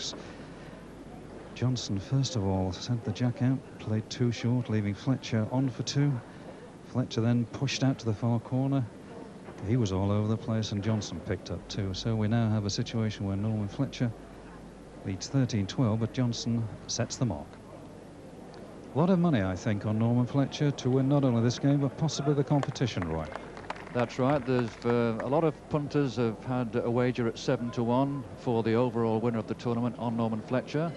chalks. Johnson, first of all, sent the jack out, played too short, leaving Fletcher on for 2. Fletcher then pushed out to the far corner. He was all over the place, and Johnson picked up 2. So we now have a situation where Norman Fletcher leads 13-12, but Johnson sets the mark. A lot of money, I think, on Norman Fletcher to win not only this game, but possibly the competition, Roy. That's right. There's a lot of punters have had a wager at 7-1 for the overall winner of the tournament on Norman Fletcher.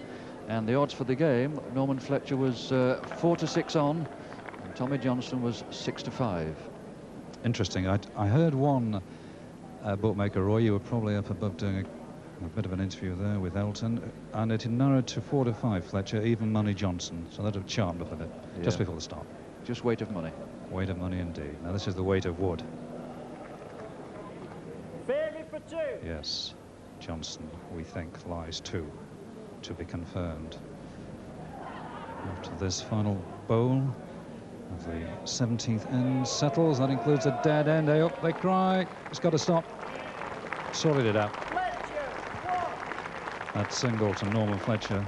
And the odds for the game, Norman Fletcher was 4-6 on, and Tommy Johnson was 6-5. Interesting. I heard one bookmaker, Roy, you were probably up above doing a bit of an interview there with Elton, and it had narrowed to 4-5 Fletcher, even money Johnson. So that had charmed up a bit just before the start. Just weight of money. Weight of money indeed. Now this is the weight of wood. Fairly for 2. Yes, Johnson, we think, lies 2 to be confirmed. After this final bowl of the 17th end settles, that includes a dead end. Hey up, they cry. It's got to stop. Sorted it out. That single to Norman Fletcher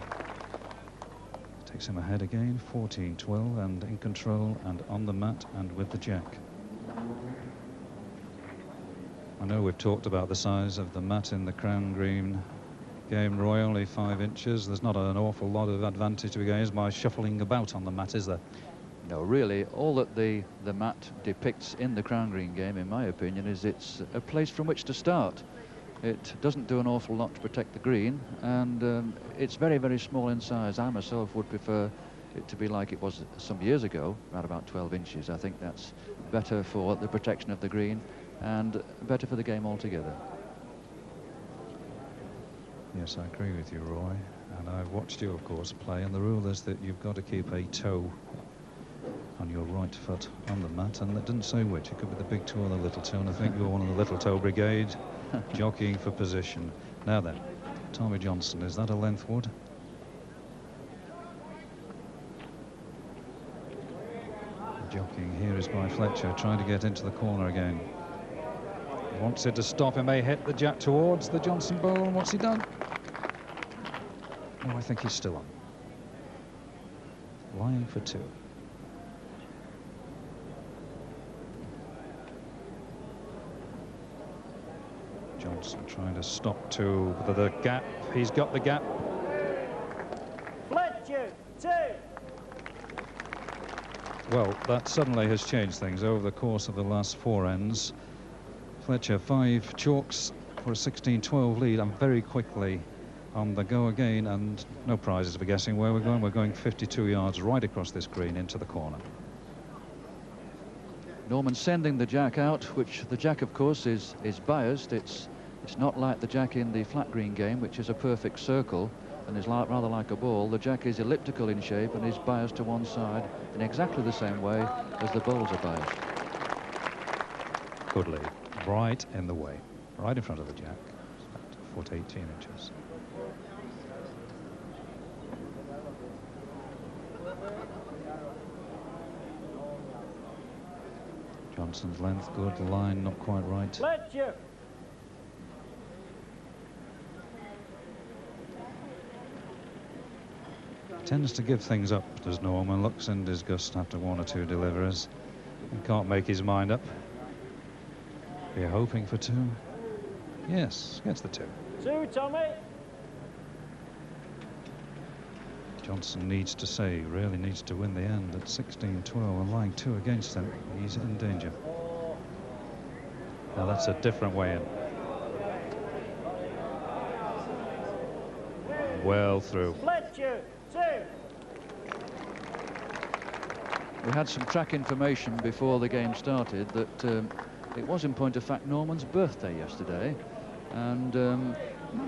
takes him ahead again, 14-12, and in control and on the mat and with the jack. I know we've talked about the size of the mat in the Crown Green game, Roy, only 5 inches. There's not an awful lot of advantage to be gained by shuffling about on the mat, is there? No, really, all that the mat depicts in the Crown Green game, in my opinion, is it's a place from which to start. It doesn't do an awful lot to protect the green, and it's very, very small in size. I myself would prefer it to be like it was some years ago, around about 12 inches. I think that's better for the protection of the green and better for the game altogether. Yes, I agree with you, Roy. And I've watched you, of course, play, and the rule is that you've got to keep a toe on your right foot on the mat, and it didn't say which. It could be the big toe or the little toe, and I think you're one of the little toe brigade, jockeying for position. Now then, Tommy Johnson, is that a length wood? The jockeying here is by Fletcher, trying to get into the corner again. He wants it to stop. He may hit the jack towards the Johnson bowl, and what's he done? Oh, I think he's still on. Lying for 2. Johnson trying to stop 2, but the gap, he's got the gap. Fletcher, 2. Well, that suddenly has changed things over the course of the last 4 ends. Fletcher 5 chalks for a 16-12 lead, and very quickly on the go again, and no prizes for guessing where we're going. We're going 52 yards right across this green into the corner. Norman sending the jack out, which the jack, of course, is biased. It's not like the jack in the flat green game, which is a perfect circle and is rather like a ball. The jack is elliptical in shape and is biased to one side in exactly the same way as the bowls are biased. Good lead, right in the way, right in front of the jack, about 1 foot 18 inches. Johnson's length good, the line not quite right. Fletcher. Tends to give things up, does Norman. Looks in disgust after 1 or 2 deliveries. He can't make his mind up. You're hoping for 2. Yes, gets the 2. 2, Tommy. Johnson needs to say, really needs to win the end at 16-12 and lying 2 against him. He's in danger. Now that's a different way in. Well through. Fletcher, 2. We had some track information before the game started that it was, in point of fact, Norman's birthday yesterday, and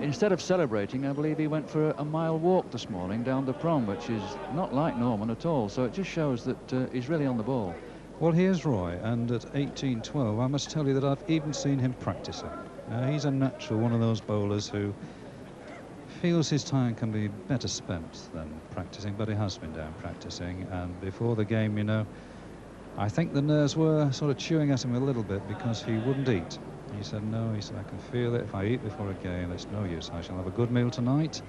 instead of celebrating, I believe he went for a mile walk this morning down the prom, which is not like Norman at all. So it just shows that he's really on the ball. Well, here's Roy, and at 18-12, I must tell you that I've even seen him practicing. He's a natural, one of those bowlers who feels his time can be better spent than practicing, but he has been down practicing, and before the game, you know, I think the nerves were sort of chewing at him a little bit because he wouldn't eat. He said, no, he said, I can feel it. If I eat before a game, it's no use. I shall have a good meal tonight,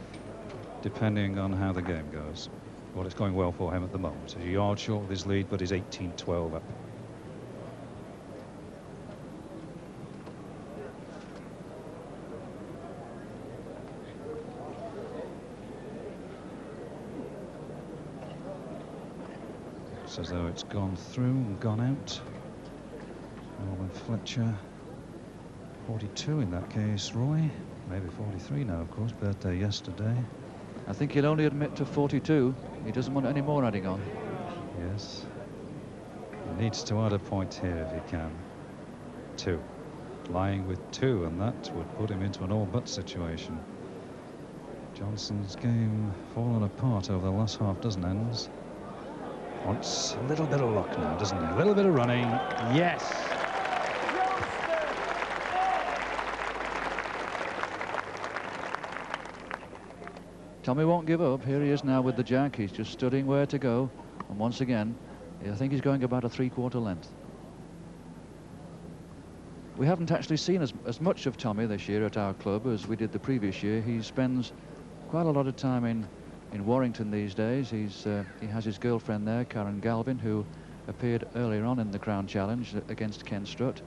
depending on how the game goes. Well, it's going well for him at the moment. He's a yard short of his lead, but he's 18-12 up. Looks as though it's gone through and gone out. Norman Fletcher, 42 in that case, Roy. Maybe 43 now, of course. Birthday yesterday. I think he'll only admit to 42. He doesn't want any more adding on. Yes. He needs to add a point here if he can. 2. Lying with 2, and that would put him into an all-but situation. Johnson's game fallen apart over the last half dozen ends. Wants a little bit of luck now, doesn't he? A little bit of running. Yes! Tommy won't give up. Here he is now with the jack. He's just studying where to go. And once again, I think he's going about a 3/4 length. We haven't actually seen as much of Tommy this year at our club as we did the previous year. He spends quite a lot of time in Warrington these days. He has his girlfriend there, Karen Galvin, who appeared earlier on in the Crown Challenge against Ken Strutt.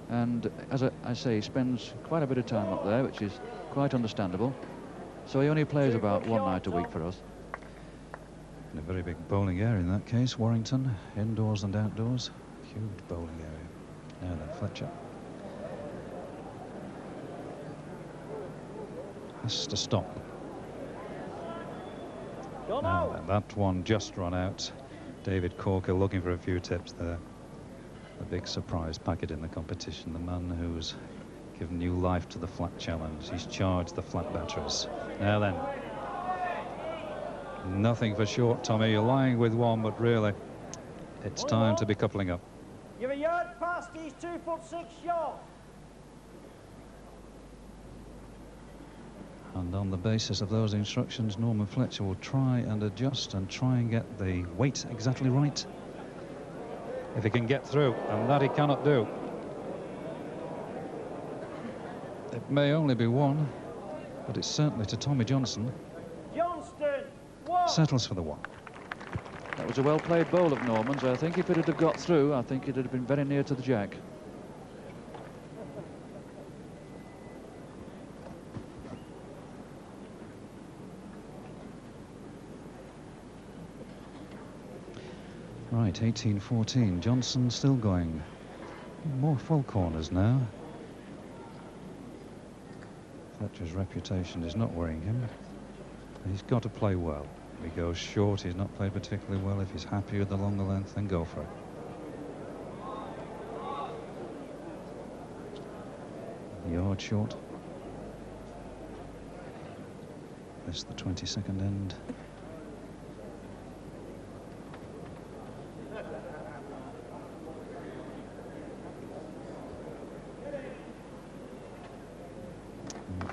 And as I say, he spends quite a bit of time up there, which is quite understandable. So he only plays about one night a week for us. In a very big bowling area in that case, Warrington, indoors and outdoors. Huge bowling area. Now then, Fletcher. Has to stop. Now then, that one just run out. David Corker looking for a few tips there. A big surprise packet in the competition. The man who's given new life to the flat challenge. He's charged the flat batteries. Now then. Nothing for short, Tommy. You're lying with 1, but really, it's time to be coupling up. You're a yard past, he's 2'6" short. And on the basis of those instructions, Norman Fletcher will try and adjust and try and get the weight exactly right. If he can get through, and that he cannot do. It may only be 1, but it's certainly to Tommy Johnson. Johnston, 1. Settles for the 1. That was a well-played bowl of Norman's. I think if it had got through, I think it would have been very near to the jack. Right, 18-14. Johnson still going. More full corners now. Fletcher's reputation is not worrying him. He's got to play well. If he goes short, he's not played particularly well. If he's happy with the longer length, then go for it. Yard short. This the 22nd end.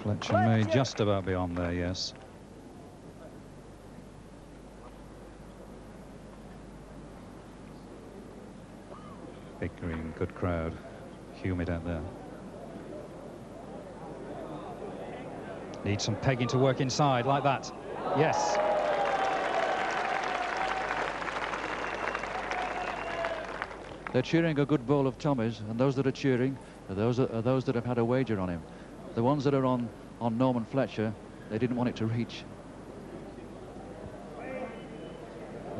Fletcher may just about be on there, yes. Big green, good crowd. Humid out there. Need some pegging to work inside, like that. Yes. They're cheering a good bowl of Tommy's, and those that are cheering are those that have had a wager on him. The ones that are on Norman Fletcher, they didn't want it to reach.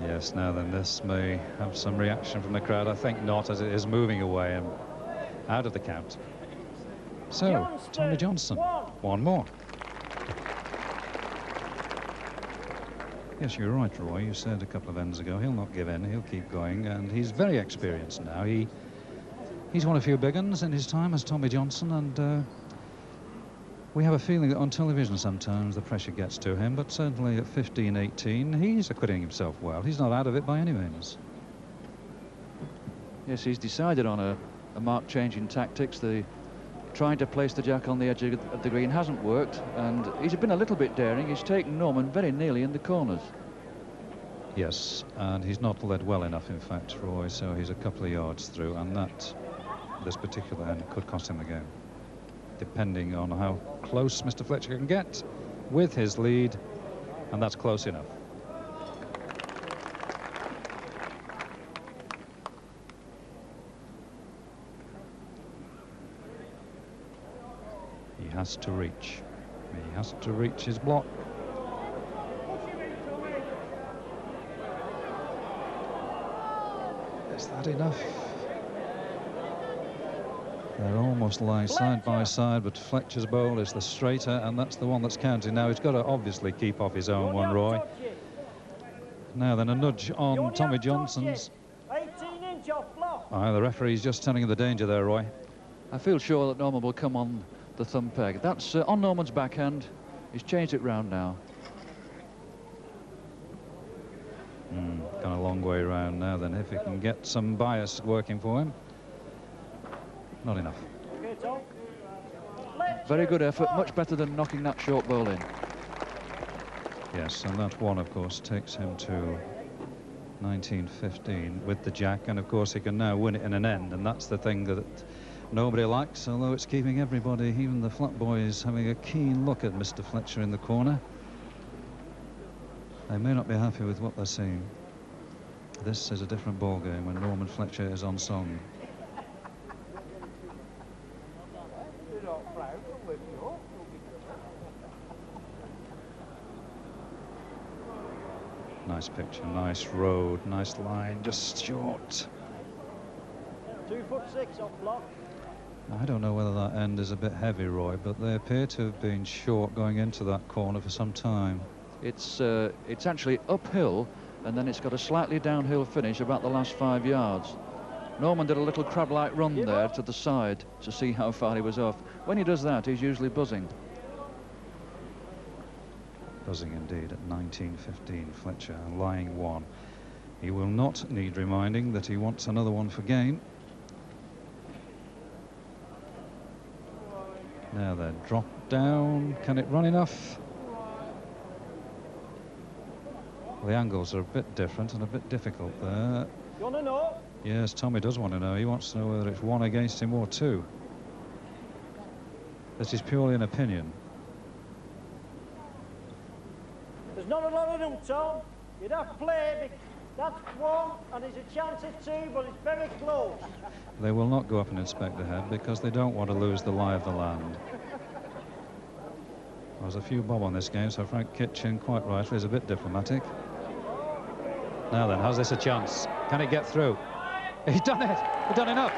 Yes, now then, this may have some reaction from the crowd. I think not, as it is moving away and out of the count. So, Johnston, Tommy Johnson, 1 more. Yes, you're right, Roy. You said a couple of ends ago, he'll not give in, he'll keep going, and he's very experienced now. He's won a few big uns in his time as Tommy Johnson, and we have a feeling that on television sometimes the pressure gets to him, but certainly at 15, 18, he's acquitting himself well. He's not out of it by any means. Yes, he's decided on a marked change in tactics. Trying to place the jack on the edge of the green hasn't worked, and he's been a little bit daring. He's taken Norman very nearly in the corners. Yes, and he's not led well enough, in fact, Roy, so he's a couple of yards through, and that, this particular end, could cost him the game, depending on how close Mr. Fletcher can get with his lead And that's close enough. He has to reach. He has to reach his block. Is that enough? They're almost lying side by side, but Fletcher's bowl is the straighter, and that's the one that's counting. Now he's got to obviously keep off his own one, Roy. Now then, a nudge on Tommy Johnson's. 18-inch off block. The referee's just telling him the danger there, Roy. I feel sure that Norman will come on the thumb peg. That's on Norman's backhand. He's changed it round now. Gone a long way round now then, if he can get some bias working for him. Not enough. Okay, Tom. Very good effort, much better than knocking that short ball in. Yes, and that one, of course, takes him to 1915 with the jack, and of course he can now win it in an end, and that's the thing that nobody likes, although it's keeping everybody, even the flat boys, having a keen look at Mr. Fletcher in the corner. They may not be happy with what they're seeing. This is a different ball game when Norman Fletcher is on song. Nice picture, nice road, nice line, just short. 2'6" off block. I don't know whether that end is a bit heavy, Roy, but they appear to have been short going into that corner for some time. It's actually uphill, and then it's got a slightly downhill finish about the last 5 yards. Norman did a little crab-like run there to the side to see how far he was off. When he does that, he's usually buzzing. Buzzing indeed at 1915, Fletcher, lying one. He will not need reminding that he wants another one for gain. Now then, drop down. Can it run enough? The angles are a bit different and a bit difficult there. You want to know? Yes, Tommy does want to know. He wants to know whether it's one against him or two. This is purely an opinion. There's not a lot of them, Tom. You'd have to play. That's one, and there's a chance of two, but it's very close. They will not go up and inspect the head because they don't want to lose the lie of the land. There's a few bob on this game, so Frank Kitchen, quite rightly, is a bit diplomatic. Now then, how's this a chance? Can it get through? He's done it! He's done enough!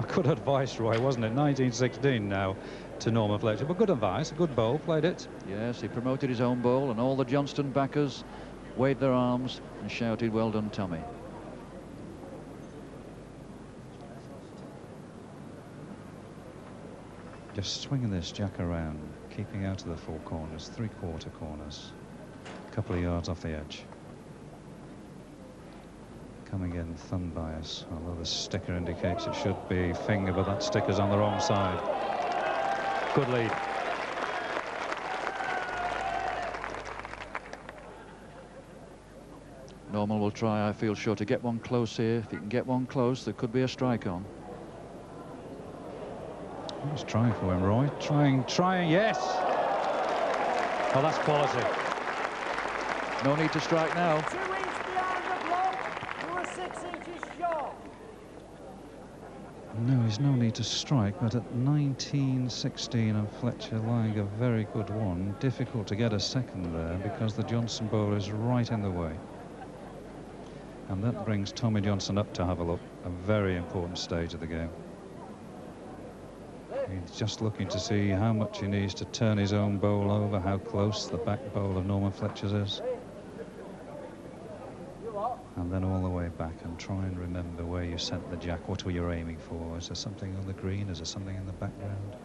Good advice, Roy, wasn't it? 1916 now to Norman Fletcher, but good advice, a good bowl, played it. Yes, he promoted his own bowl, and all the Johnston backers waved their arms and shouted, "Well done, Tommy." Just swinging this jack around, keeping out of the four corners, three-quarter corners, a couple of yards off the edge. Coming in thumb bias, although the sticker indicates it should be finger, but that sticker's on the wrong side. Good lead. Norman will try, I feel sure, to get one close here. If he can get one close, there could be a strike on. He's trying for him, Roy. Trying, yes! Oh, that's quality. No need to strike now. 2 inches behind the block. You were 6 inches short. No, there's no need to strike, but at 1916 and Fletcher lying a very good one, difficult to get a second there because the Johnson bowler is right in the way. And that brings Tommy Johnson up to have a look, a very important stage of the game. He's just looking to see how much he needs to turn his own bowl over, how close the back bowl of Norman Fletcher's is. And then all the way back and try and remember where you sent the jack. What were you aiming for? Is there something on the green? Is there something in the background?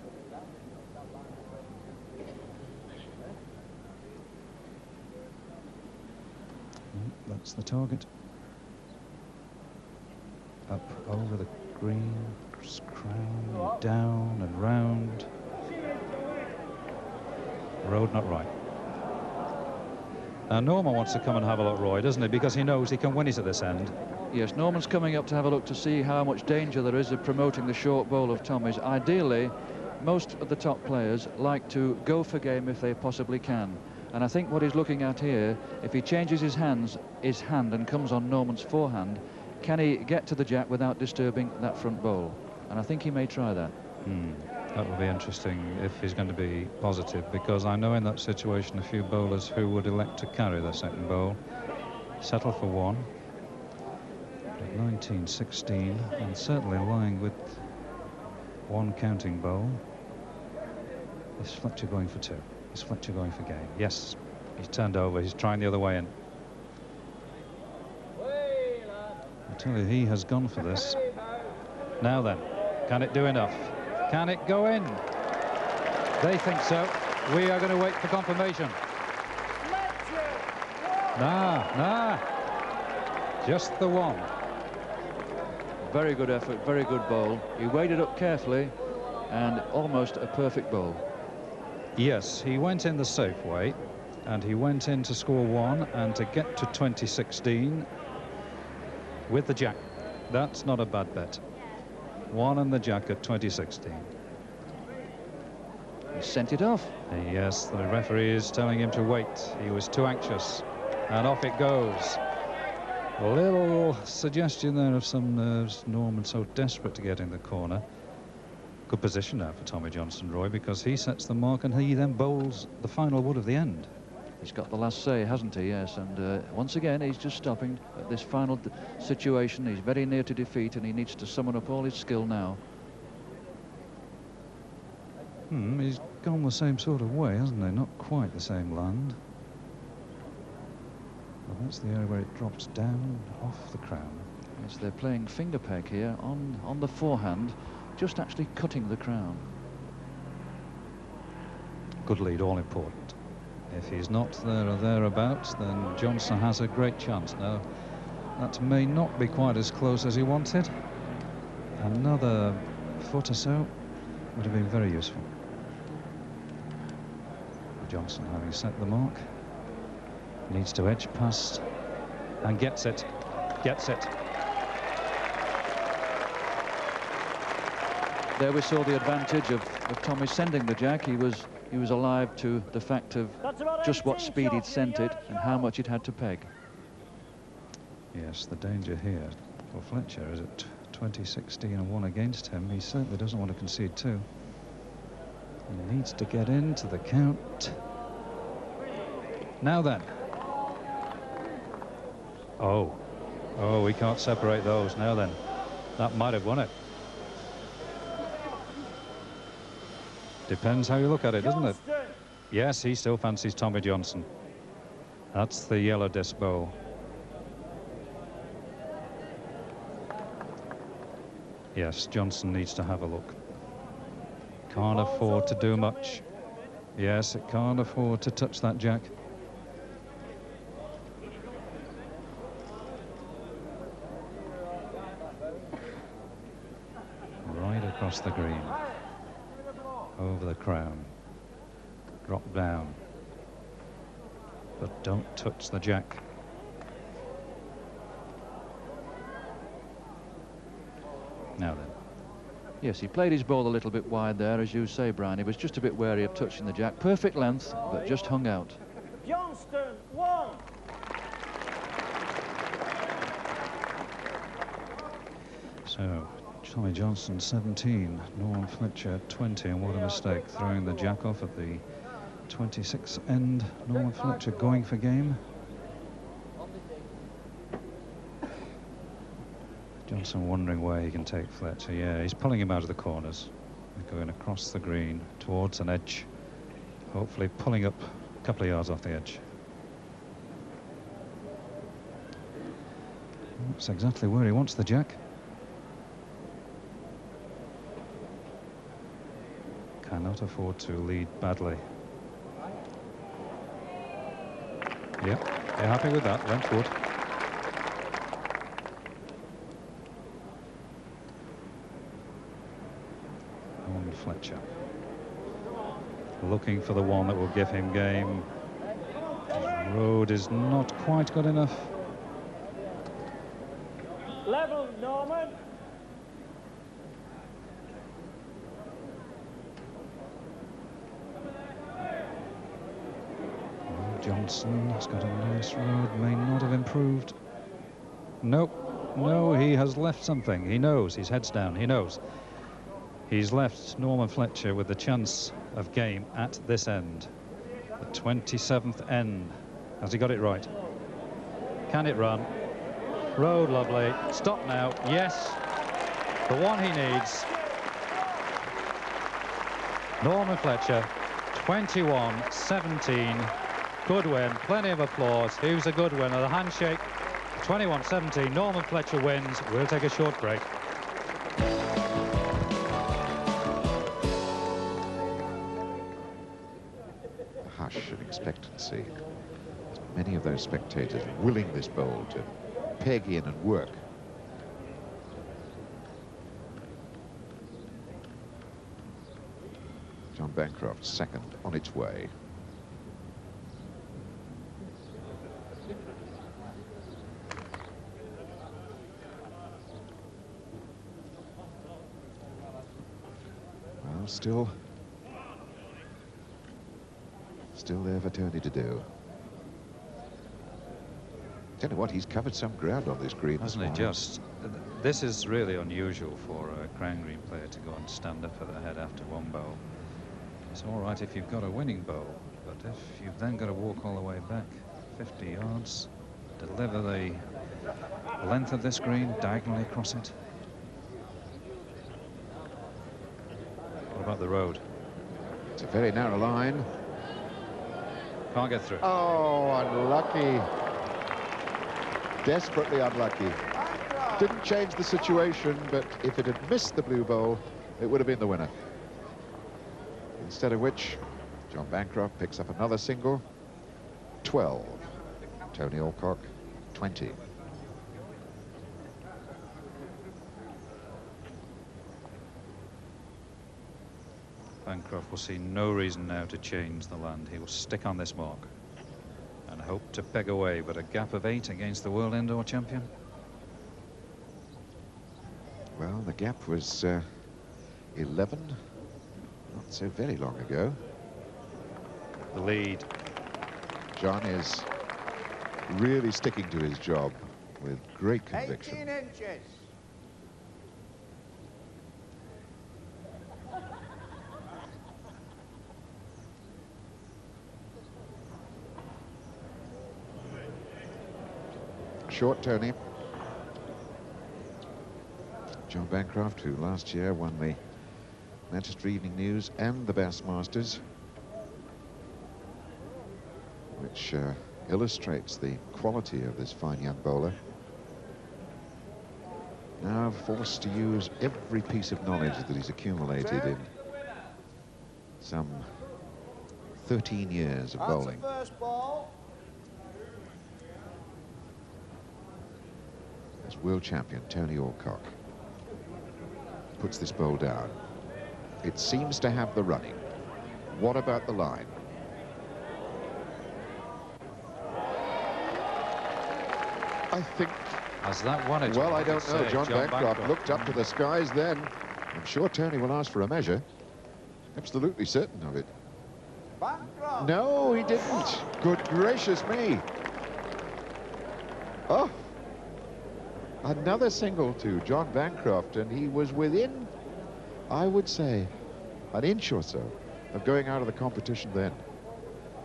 That's the target. Up over the green, crown, down and round. Road not right. Now Norman wants to come and have a look, Roy, doesn't he? Because he knows he can win it at this end. Yes, Norman's coming up to have a look to see how much danger there is of promoting the short bowl of Tommy's. Ideally, most of the top players like to go for game if they possibly can. And I think what he's looking at here, if he changes his hand and comes on Norman's forehand, can he get to the jack without disturbing that front bowl? And I think he may try that. That will be interesting if he's going to be positive, because I know in that situation a few bowlers who would elect to carry the second bowl, settle for one. At 19-16, and certainly lying with one counting bowl. Is Fletcher going for two? Is Fletcher going for game? Yes, he's turned over. He's trying the other way in. I tell you, he has gone for this. Now then, can it do enough? Can it go in? They think so. We are going to wait for confirmation. Nah. Just the one. Very good effort, very good bowl. He weighted up carefully and almost a perfect bowl. Yes, he went in the safe way, and he went in to score one and to get to 20-16 with the jack. That's not a bad bet. One and the jack at 20-16. He sent it off. Yes, the referee is telling him to wait. He was too anxious, and off it goes. A little suggestion there of some nerves. Norman so desperate to get in the corner. Good position now for Tommy Johnson, Roy, because he sets the mark and he then bowls the final wood of the end. He's got the last say, hasn't he? Yes, and once again he's just stopping at this final situation. He's very near to defeat and he needs to summon up all his skill now. He's gone the same sort of way, hasn't he? Not quite the same land. Well, that's the area where it drops down off the crown. Yes, they're playing finger peg here on the forehand, just actually cutting the crown. Good lead, all important. If he's not there or thereabouts, then Johnson has a great chance. Now, that may not be quite as close as he wanted. Another foot or so would have been very useful. Johnson, having set the mark, needs to edge past and gets it. There we saw the advantage of Tommy sending the jack. He was alive to the fact of just what speed he'd sent it and how much it had to peg. Yes, the danger here for Fletcher is at 20-16 and one against him. He certainly doesn't want to concede two. He needs to get into the count. Now then. Oh, we can't separate those. Now then, that might have won it. Depends how you look at it, doesn't it? Yes, he still fancies Tommy Johnson. That's the yellow disc bowl. Yes, Johnson needs to have a look. Can't afford to do much. Yes, it can't afford to touch that jack. Right across the green. Over the crown. Drop down. But don't touch the jack. Now then. Yes, he played his ball a little bit wide there, as you say, Brian. He was just a bit wary of touching the jack. Perfect length, but just hung out. Johnston, 1. So, Tommy Johnson 17, Norman Fletcher 20, and what a mistake, throwing the jack off at the 26th end. Norman Fletcher going for game. Johnson wondering where he can take Fletcher. Yeah, he's pulling him out of the corners. They're going across the green towards an edge, hopefully pulling up a couple of yards off the edge. That's exactly where he wants the jack. Cannot afford to lead badly. Yep, they're happy with that. Went wood. Norman Fletcher looking for the one that will give him game. His road is not quite good enough. Level, Norman. Johnson has got a nice road, may not have improved. Nope, no, he has left something. He knows, his head's down, he knows. He's left Norman Fletcher with the chance of game at this end. The 27th end. Has he got it right? Can it run? Road, lovely. Stop now. Yes, the one he needs. Norman Fletcher, 21-17. Good win, plenty of applause. He was a good winner. The handshake, 21-17. Norman Fletcher wins. We'll take a short break. Hush and expectancy. Many of those spectators willing this bowl to peg in and work. John Bancroft, second, on its way. Well, still there for Tony to do. Tell you what, he's covered some ground on this green. Hasn't he just? This is really unusual for a crown green player to go and stand up at the head after one bowl. It's all right if you've got a winning bowl, but if you've then got to walk all the way back 50 yards, deliver the length of this green diagonally across it. What about the road? It's a very narrow line. Can't get through. Oh, unlucky. Desperately unlucky. Didn't change the situation, but if it had missed the blue bowl, it would have been the winner. Instead of which, John Bancroft picks up another single. 12. Tony Alcock, 20. Bancroft will see no reason now to change the land. He will stick on this mark and hope to peg away, but a gap of 8 against the world indoor champion. Well, the gap was 11, not so very long ago. The lead. John is really sticking to his job with great conviction. 18 inches. Short, Tony. John Bancroft, who last year won the Manchester Evening News and the Bassmasters, which illustrates the quality of this fine young bowler. Now forced to use every piece of knowledge that he's accumulated in some 13 years of bowling. First ball. As world champion Tony Alcock puts this bowl down. It seems to have the running. What about the line? I think... Has that won it? Well, I don't know. John Bancroft looked up to the skies then. I'm sure Tony will ask for a measure. Absolutely certain of it. Bancroft. No, he didn't. Good gracious me. Oh. Another single to John Bancroft, and he was within, I would say, an inch or so of going out of the competition then.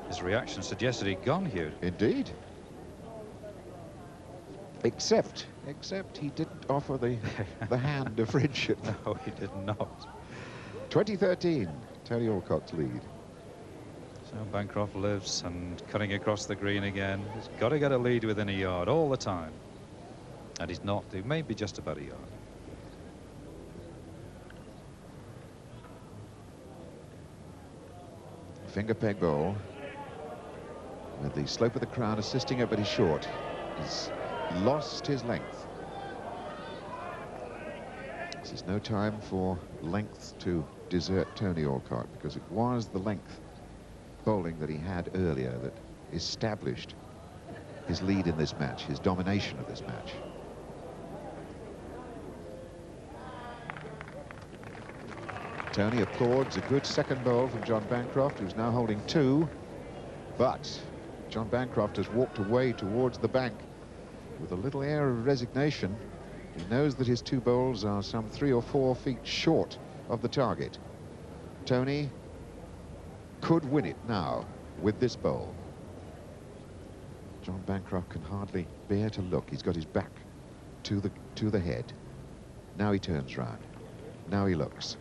His reaction suggested he'd gone, Hugh. Indeed. Except he didn't offer the hand of friendship. No, he did not. 2013, Tony Alcock's lead. So Bancroft lives and cutting across the green again. He's got to get a lead within a yard all the time. And he's not. He may be just about a yard. Finger peg bowl with the slope of the crown assisting it, but he's short. He's lost his length. This is no time for length to desert Tony Alcock, because it was the length bowling that he had earlier that established his lead in this match, his domination of this match. Tony applauds a good second bowl from John Bancroft, who's now holding 2. But John Bancroft has walked away towards the bank with a little air of resignation. He knows that his 2 bowls are some 3 or 4 feet short of the target. Tony could win it now with this bowl. John Bancroft can hardly bear to look. He's got his back to the head. Now he turns round. Now he looks.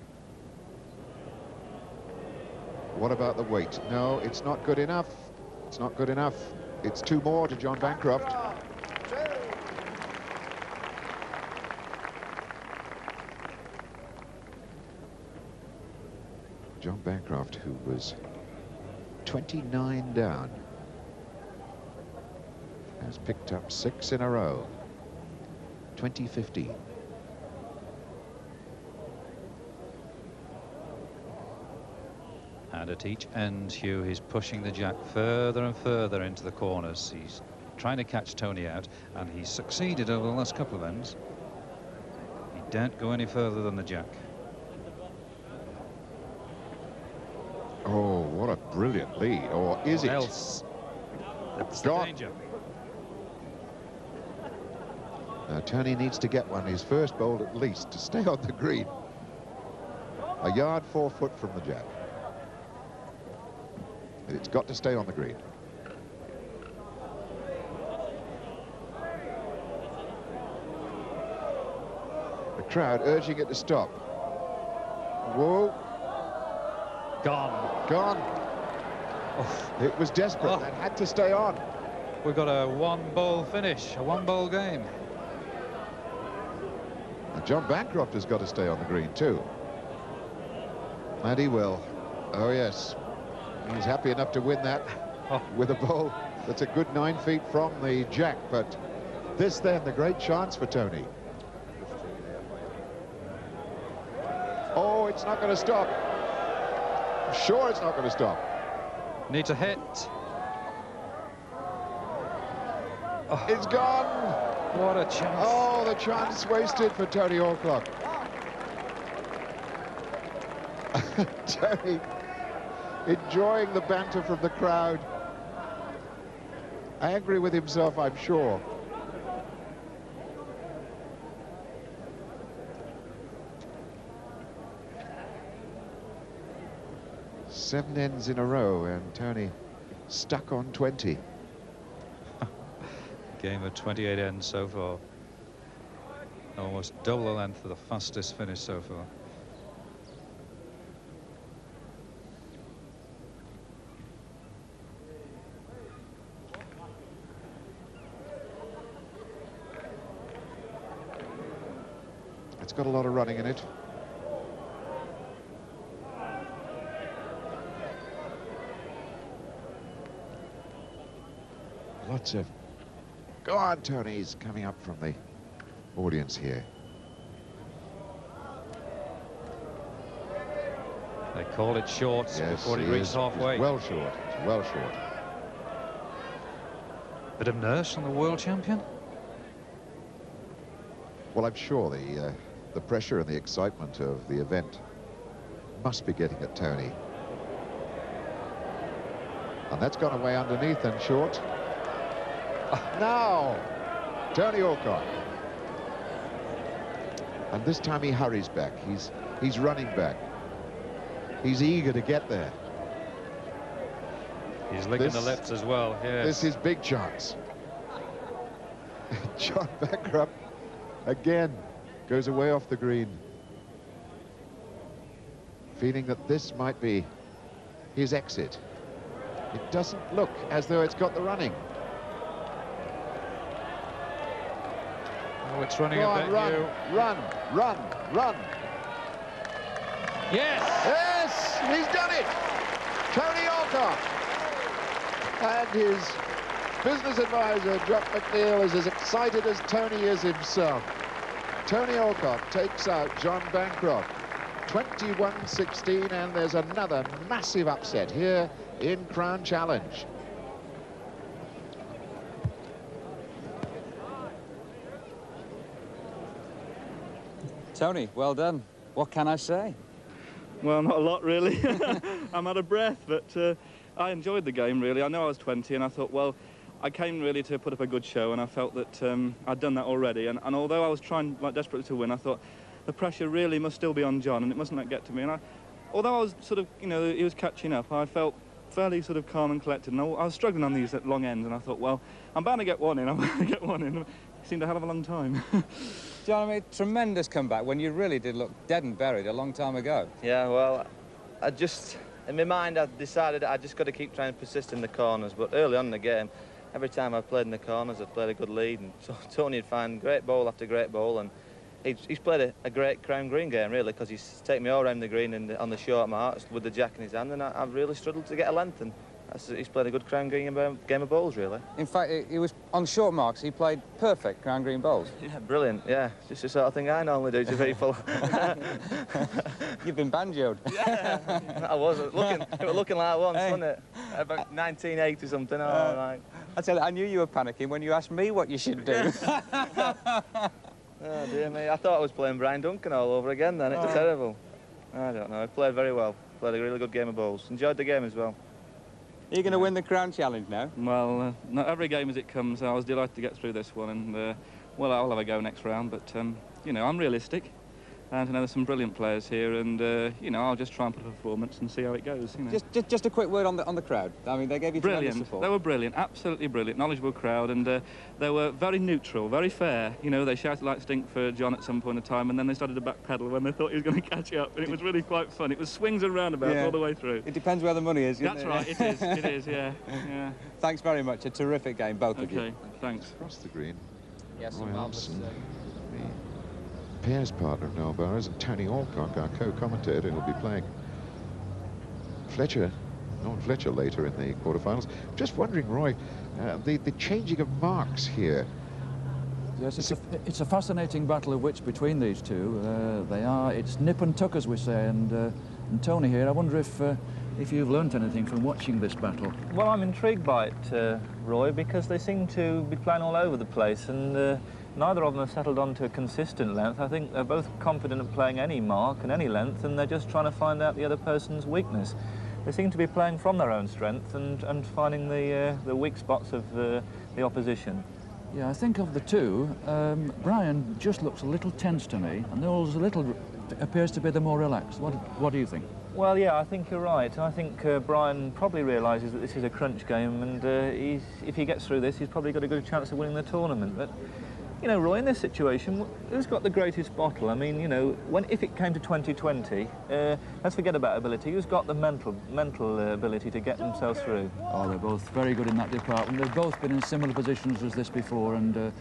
What about the weight? No, it's not good enough. It's not good enough. It's 2 more to John Bancroft. John Bancroft, who was 29 down, has picked up 6 in a row. 2015. And at each end, Hugh, he's pushing the jack further and further into the corners. He's trying to catch Tony out, and he's succeeded over the last couple of ends. He daren't go any further than the jack. Oh, what a brilliant lead. Or is it? Else, that's the danger. Now, Tony needs to get one, his first bowl at least, to stay on the green. A yard 4 foot from the jack. And it's got to stay on the green. The crowd urging it to stop. Whoa. Gone. Gone. Oh. It was desperate and had to stay on. We've got a 1-bowl finish, a 1-bowl game. And John Bancroft has got to stay on the green too. And he will. Oh yes. He's happy enough to win that with a bowl that's a good 9 feet from the jack. But this then, the great chance for Tony. Oh, it's not going to stop. I'm sure it's not going to stop. Needs a hit. Oh. It's gone. What a chance. Oh, the chance wasted for Tony Alcock. Tony enjoying the banter from the crowd. Angry with himself, I'm sure. Seven ends in a row, and Tony stuck on 20. Game of 28 ends so far. Almost double the length of the fastest finish so far. It's got a lot of running in it. Lots of... Go on, Tony's coming up from the audience here. They call it short before it reaches halfway. It's well short. It's well short. Bit of nurse on the world champion. Well, I'm sure the pressure and the excitement of the event must be getting at Tony. And that's gone away underneath and short. Now, Tony Alcock. And this time he hurries back. He's running back. He's eager to get there. He's licking the lips as well. Yes. This is big chance. John Bancroft again goes away off the green, feeling that this might be his exit. It doesn't look as though it's got the running. Oh, it's running Go a on, bit. Run. Yes! Yes, he's done it. Tony Alcock. And his business advisor, Jock McNeil, is as excited as Tony is himself. Tony Alcock takes out John Bancroft, 21-16, and there's another massive upset here in Crown Challenge. Tony, well done. What can I say? Well, not a lot, really. I'm out of breath, but I enjoyed the game, really. I know I was 20, and I thought, well, I came really to put up a good show, and I felt that I'd done that already. And although I was trying, like, desperately to win, I thought the pressure really must still be on John, and it mustn't let get to me. And although I was sort of, you know, he was catching up, I felt fairly sort of calm and collected, and I was struggling on these at long ends, and I thought, well, I'm bound to get one in, I'm bound to get one in. It seemed a hell of a long time. John, I mean, tremendous comeback when you really did look dead and buried a long time ago. Yeah, well, in my mind, I decided I just got to keep trying to persist in the corners, but early on in the game, every time I played in the corners, I played a good lead, and so Tony would find great bowl after great bowl, and he's played a great crown green game, really, because he's taken me all around the green and on the short marks with the jack in his hand, and I've really struggled to get a length, and he's played a good crown green game of bowls, really. In fact, he was on short marks, he played perfect crown green bowls. Yeah, brilliant, yeah. It's just the sort of thing I normally do to people. You've been banjoed. Yeah, I was. It was looking like once, wasn't it? About 1980 something, all right. I tell you, I knew you were panicking when you asked me what you should do. Oh, dear me. I thought I was playing Brian Duncan all over again then. It was terrible. I don't know. I played very well. Played a really good game of bowls. Enjoyed the game as well. Are you going to win the Crown Challenge now? Well, not every game as it comes. I was delighted to get through this one, and, well, I'll have a go next round, but, you know, I'm realistic. And I know there's some brilliant players here, and you know, I'll just try and put a performance and see how it goes. You know. Just a quick word on the crowd. I mean, they gave you tremendous support. They were brilliant, absolutely brilliant, knowledgeable crowd, and they were very neutral, very fair. You know, they shouted like stink for John at some point in time, and then they started to backpedal when they thought he was going to catch up, and it was really quite fun. It was swings and roundabouts all the way through. It depends where the money is. That's right. It is. It is. Yeah. Yeah. Thanks very much. A terrific game, both of you. Okay. Thanks. Across the green. Yes, Roy Hodgson, the pairs partner of Noel Burrows, and Tony Alcock, our co-commentator, who'll be playing Norman Fletcher later in the quarterfinals. Just wondering, Roy, the changing of marks here. Yes, it's a fascinating battle of wits between these two. It's nip and tuck, as we say, and Tony here, I wonder if you've learnt anything from watching this battle. Well, I'm intrigued by it, Roy, because they seem to be playing all over the place, and neither of them have settled on to a consistent length. I think they're both confident of playing any mark and any length, and they're just trying to find out the other person's weakness. They seem to be playing from their own strength and finding the weak spots of the opposition. Yeah, I think of the two, Brian just looks a little tense to me, and Noel's appears to be the more relaxed. What do you think? Well, yeah, I think you're right. I think Brian probably realises that this is a crunch game, and if he gets through this, he's probably got a good chance of winning the tournament. But, you know, Roy, in this situation, who's got the greatest bottle? I mean, you know, if it came to 2020, let's forget about ability. Who's got the mental ability to get themselves through? Oh, they're both very good in that department. They've both been in similar positions as this before, and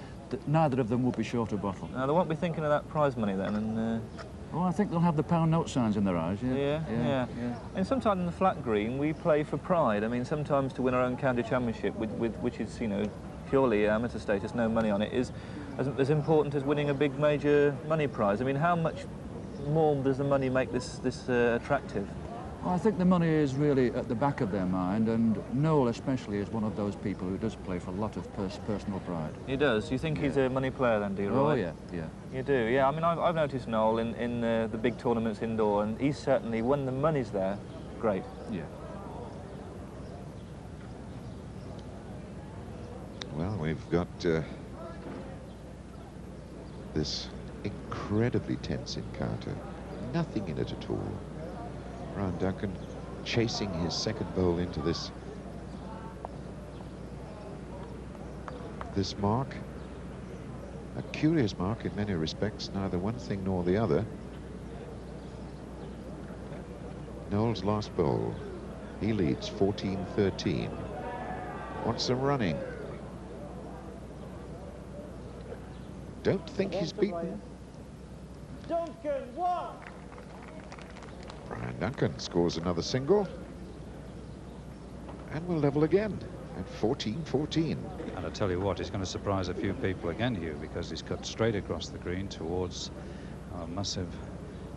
neither of them would be short of bottle. Now, they won't be thinking of that prize money then, and... Oh, I think they'll have the pound note signs in their eyes, Yeah. And sometimes in the flat green, we play for pride. I mean, sometimes to win our own county championship, which is, you know, purely amateur status, no money on it, is as important as winning a big major money prize. I mean, how much more does the money make this attractive? Well, I think the money is really at the back of their mind, and Noel especially is one of those people who does play for a lot of personal pride. He does? You think he's a money player then, do you, Roy? Oh, yeah. You do? Yeah, I mean, I've noticed Noel in the big tournaments indoor, and he's certainly, when the money's there, great. Yeah. Well, we've got this incredibly tense encounter. Nothing in it at all. Brian Duncan chasing his second bowl into this mark. A curious mark in many respects, neither one thing nor the other. Noel's last bowl. He leads 14-13. Wants some running. Don't think he's beaten. Duncan, one. Brian Duncan scores another single, and we'll level again at 14-14. And I tell you what, he's going to surprise a few people again, Hugh, because he's cut straight across the green towards our massive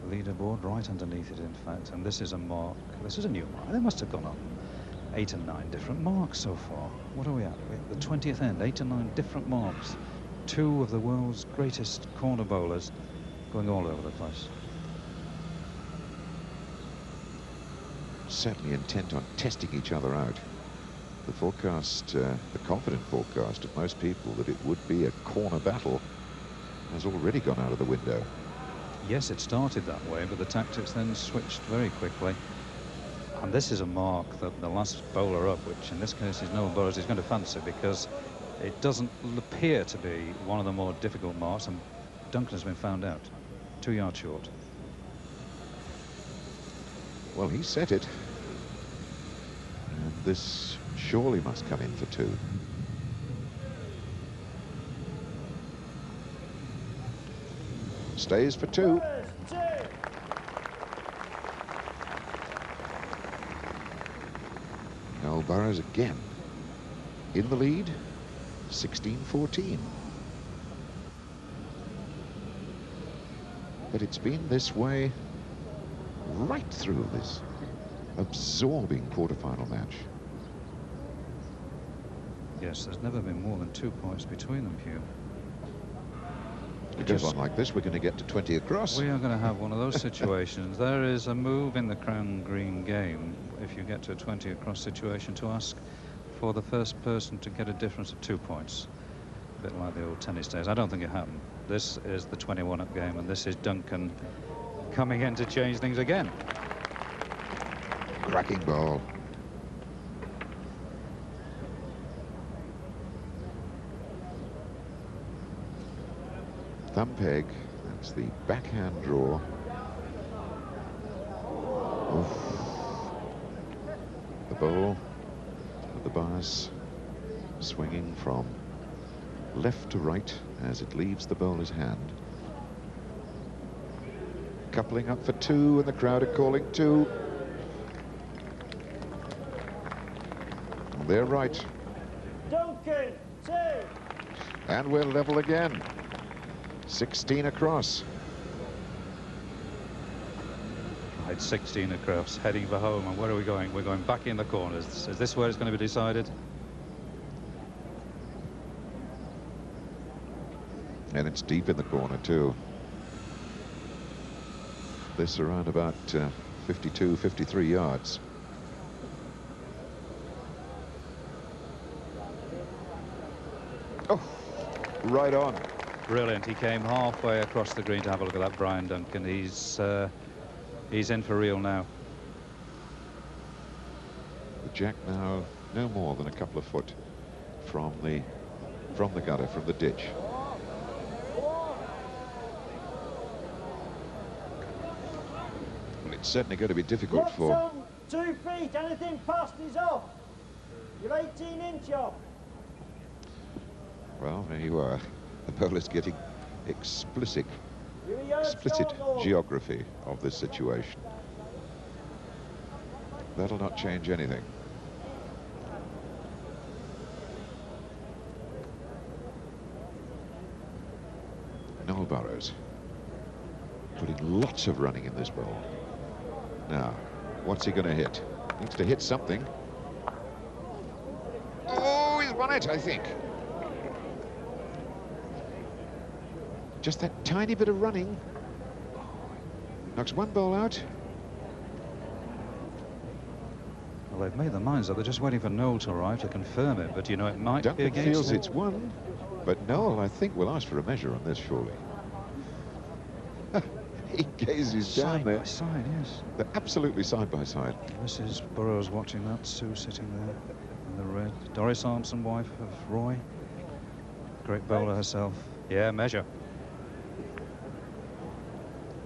leaderboard, right underneath it, in fact. And this is a mark. This is a new mark. They must have gone up 8 and 9 different marks so far. What are we at? We're at the 20th end, 8 and 9 different marks. Two of the world's greatest corner bowlers going all over the place. certainly intent on testing each other out. The forecast, the confident forecast of most people that it would be a corner battle has already gone out of the window. Yes, it started that way, but the tactics then switched very quickly. And this is a mark that the last bowler up, which in this case is Noel Burrows, is going to fancy, because it doesn't appear to be one of the more difficult marks, and Duncan has been found out. 2 yards short. Well, he set it. And this surely must come in for 2. Stays for 2. Noel Burrows again in the lead, 16-14. But it's been this way right through this absorbing quarter-final match. Yes, there's never been more than 2 points between them, Hugh. It goes on like this, we're going to get to 20 across. We are going to have one of those situations. There is a move in the Crown Green game, if you get to a 20 across situation, to ask for the first person to get a difference of 2 points. A bit like the old tennis days. I don't think it happened. This is the 21-up game, and this is Duncan coming in to change things again. Cracking ball. Thumb peg, that's the backhand draw. Oof. The bowl of the bias swinging from left to right as it leaves the bowler's hand. Coupling up for 2, and the crowd are calling 2. They're right. Duncan, 2. And we're level again. 16 across. Right, 16 across, heading for home. And where are we going? We're going back in the corners. Is this where it's going to be decided? And it's deep in the corner too. This around about 52, 53 yards. Oh, right on. Brilliant. He came halfway across the green to have a look at that, Brian Duncan. He's in for real now. The jack now no more than a couple of foot from the gutter, from the ditch. Well, it's certainly going to be difficult for... 2 feet, anything past is off. You're 18-inch off. Well, there you are. The bowler's getting explicit geography of this situation. That'll not change anything. Noel Burrows putting lots of running in this ball. Now, what's he going to hit? Needs to hit something. Oh, he's won it, I think. Just that tiny bit of running knocks one ball out. Well, they've made their minds up. They're just waiting for Noel to arrive to confirm it. But, you know, it might be Duncan against feels them. it's one, but Noel, I think, will ask for a measure on this, surely. He gazes down there. Side by side, yes. They're absolutely side by side. This is Burrows watching that. Sue sitting there in the red. Doris Armstrong, wife of Roy. Great bowler herself. Yeah, measure.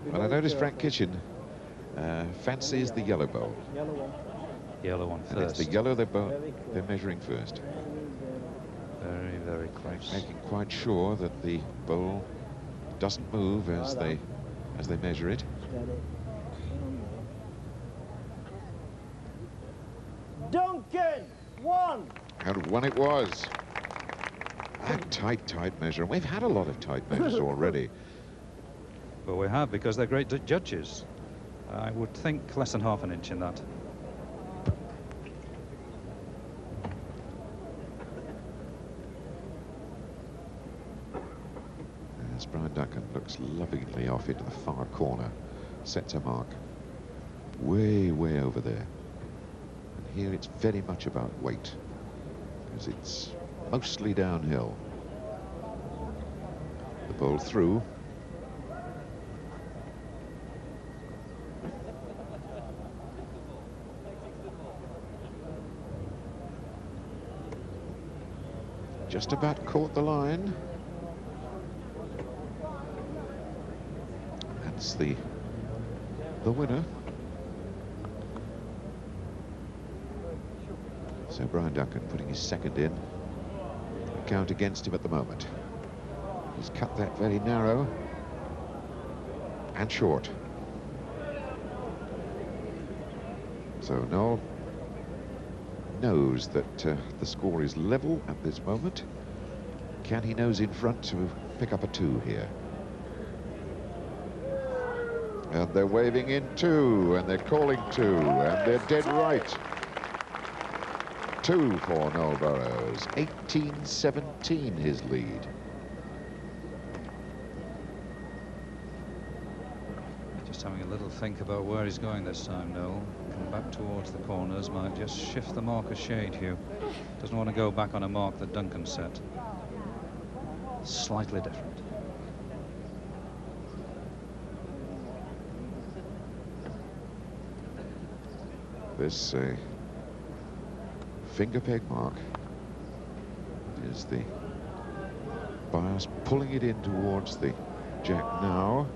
Well, I noticed Frank Kitchen fancies the yellow bowl. Yellow one. Yellow one And first. it's the yellow they're measuring first. Very, very close. Making quite sure that the bowl doesn't move as they measure it. Duncan, 1. And one it was. A tight measure. And we've had a lot of tight measures already. Well, we have, because they're great judges. I would think less than half an inch in that. As Brian Duncan looks lovingly off into the far corner, sets a mark way, way over there. here it's very much about weight, because it's mostly downhill. The ball through. Just about caught the line. That's the winner. So Brian Duncan putting his second in. The count against him at the moment. He's cut that very narrow and short. So Noel knows that the score is level at this moment. Can he nose in front to pick up a 2 here? And they're waving in 2, and they're calling 2, and they're dead right. 2 for Noel Burrows. 18-17 his lead. Just having a little think about where he's going this time, Noel. Come back towards the corners, might just shift the mark a shade, Hugh. Doesn't want to go back on a mark that Duncan set. Slightly different. This finger peg mark is the bias pulling it in towards the jack now.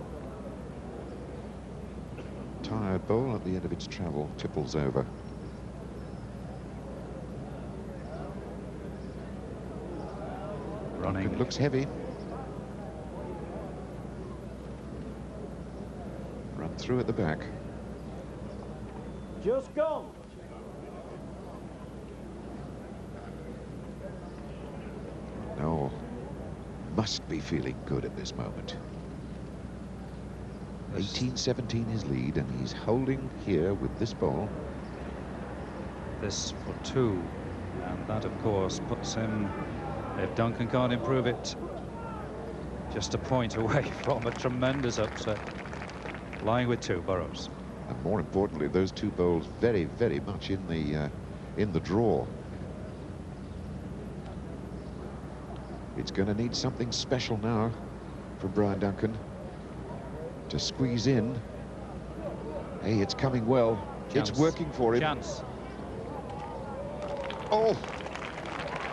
Tired bowl at the end of its travel tipples over. Running. It looks heavy. Run through at the back. Just gone. Noel must be feeling good at this moment. 18-17 his lead, and he's holding here with this ball. This for 2, and that of course puts him, if Duncan can't improve it, just a point away from a tremendous upset. Lying with 2, Burrows. And more importantly, those 2 bowls very, very much in the draw. It's going to need something special now from Brian Duncan to squeeze in. Hey, it's coming well. Chance. It's working for him. Chance. Oh!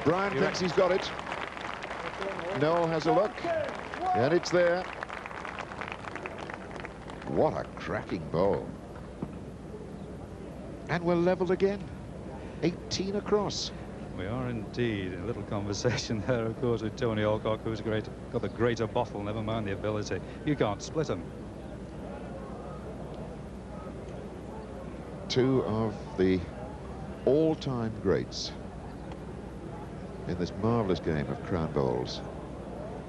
Brian thinks he's got it. Noel has a look, and it's there. What a cracking bowl. And we're leveled again. 18 across. We are indeed. A little conversation there, of course, with Tony Alcock, who's got the greater bottle, never mind the ability. You can't split him. 2 of the all-time greats in this marvelous game of crown bowls,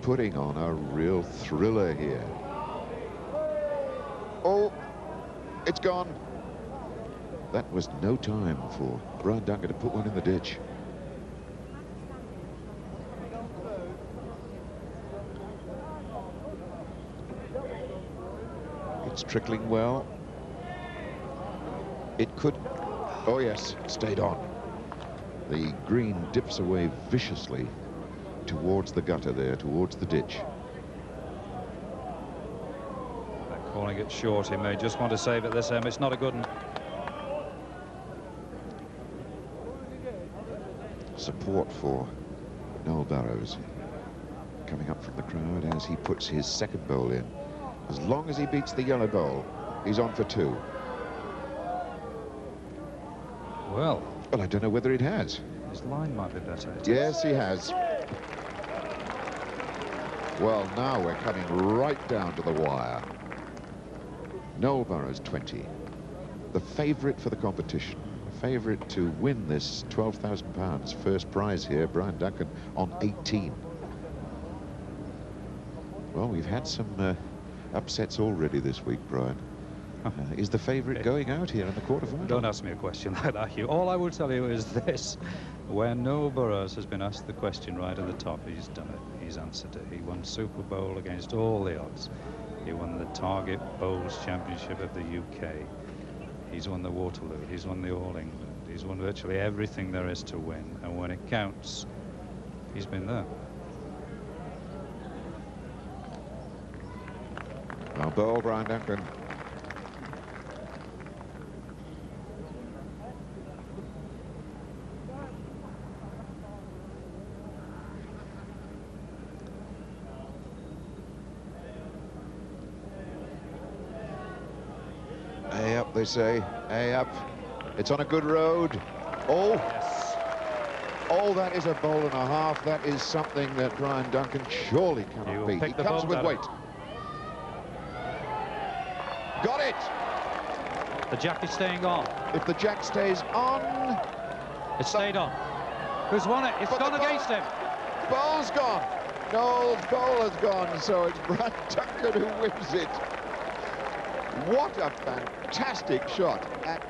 putting on a real thriller here. Oh, it's gone. That was no time for Brian Duncan to put one in the ditch. It's trickling well. It could, oh yes, stayed on. The green dips away viciously towards the gutter there, towards the ditch. They're calling it short. He may just want to save it this time. It's not a good one. Support for Noel Burrows coming up from the crowd as he puts his second bowl in. As long as he beats the yellow bowl, he's on for 2. Well, I don't know whether it has. his line might be better. Yes, he has. Well, now we're coming right down to the wire. Noel Burrows, 20. The favourite for the competition. The favourite to win this £12,000 first prize here, Brian Duncan, on 18. Well, we've had some upsets already this week, Brian. Is the favourite going out here in the quarterfinal? Don't ask me a question like that, Hugh. All I will tell you is this. When Noel Burrows has been asked the question right at the top, he's done it. He's answered it. He won Super Bowl against all the odds. He won the Target Bowls Championship of the UK. He's won the Waterloo. He's won the All England. He's won virtually everything there is to win, and when it counts, he's been there. Well, bowl, Brian Duncan. A up, they say. A up. It's on a good road. Oh, Yes. oh, that is a bowl and a half. That is something that Brian Duncan surely He cannot will beat. pick He the comes bowl with better. weight. Got it. The jack is staying on. If the jack stays on, It stayed on. Who's won it? It's But gone the ball- against him. bowl's gone. Noel's bowl has gone, so it's Brian Duncan who wins it. What a fantastic shot. At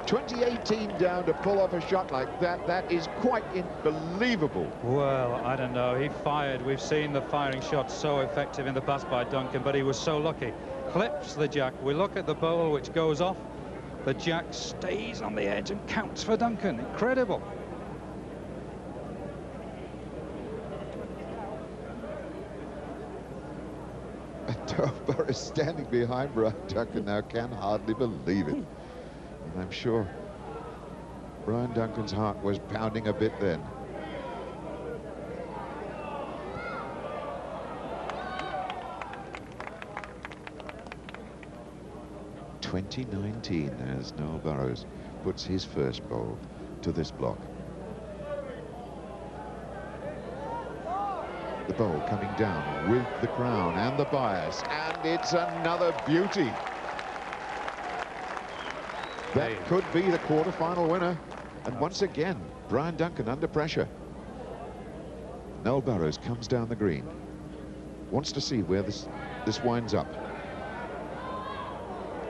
2018 down to pull off a shot like that, that is quite unbelievable. Well, I don't know. He fired. We've seen the firing shots so effective in the past by Duncan, but he was so lucky. Clips the jack. We look at the bowl, which goes off. The jack stays on the edge and counts for Duncan. Incredible. Dover is standing behind Brian Duncan now, can hardly believe it. And I'm sure Brian Duncan's heart was pounding a bit then. (2019) as Noel Burrows puts his first bowl to this block. The bowl coming down with the crown and the bias, and it's another beauty. That Hey. could be the quarter-final winner. And once again, Brian Duncan under pressure. Noel Burrows comes down the green. Wants to see where this winds up.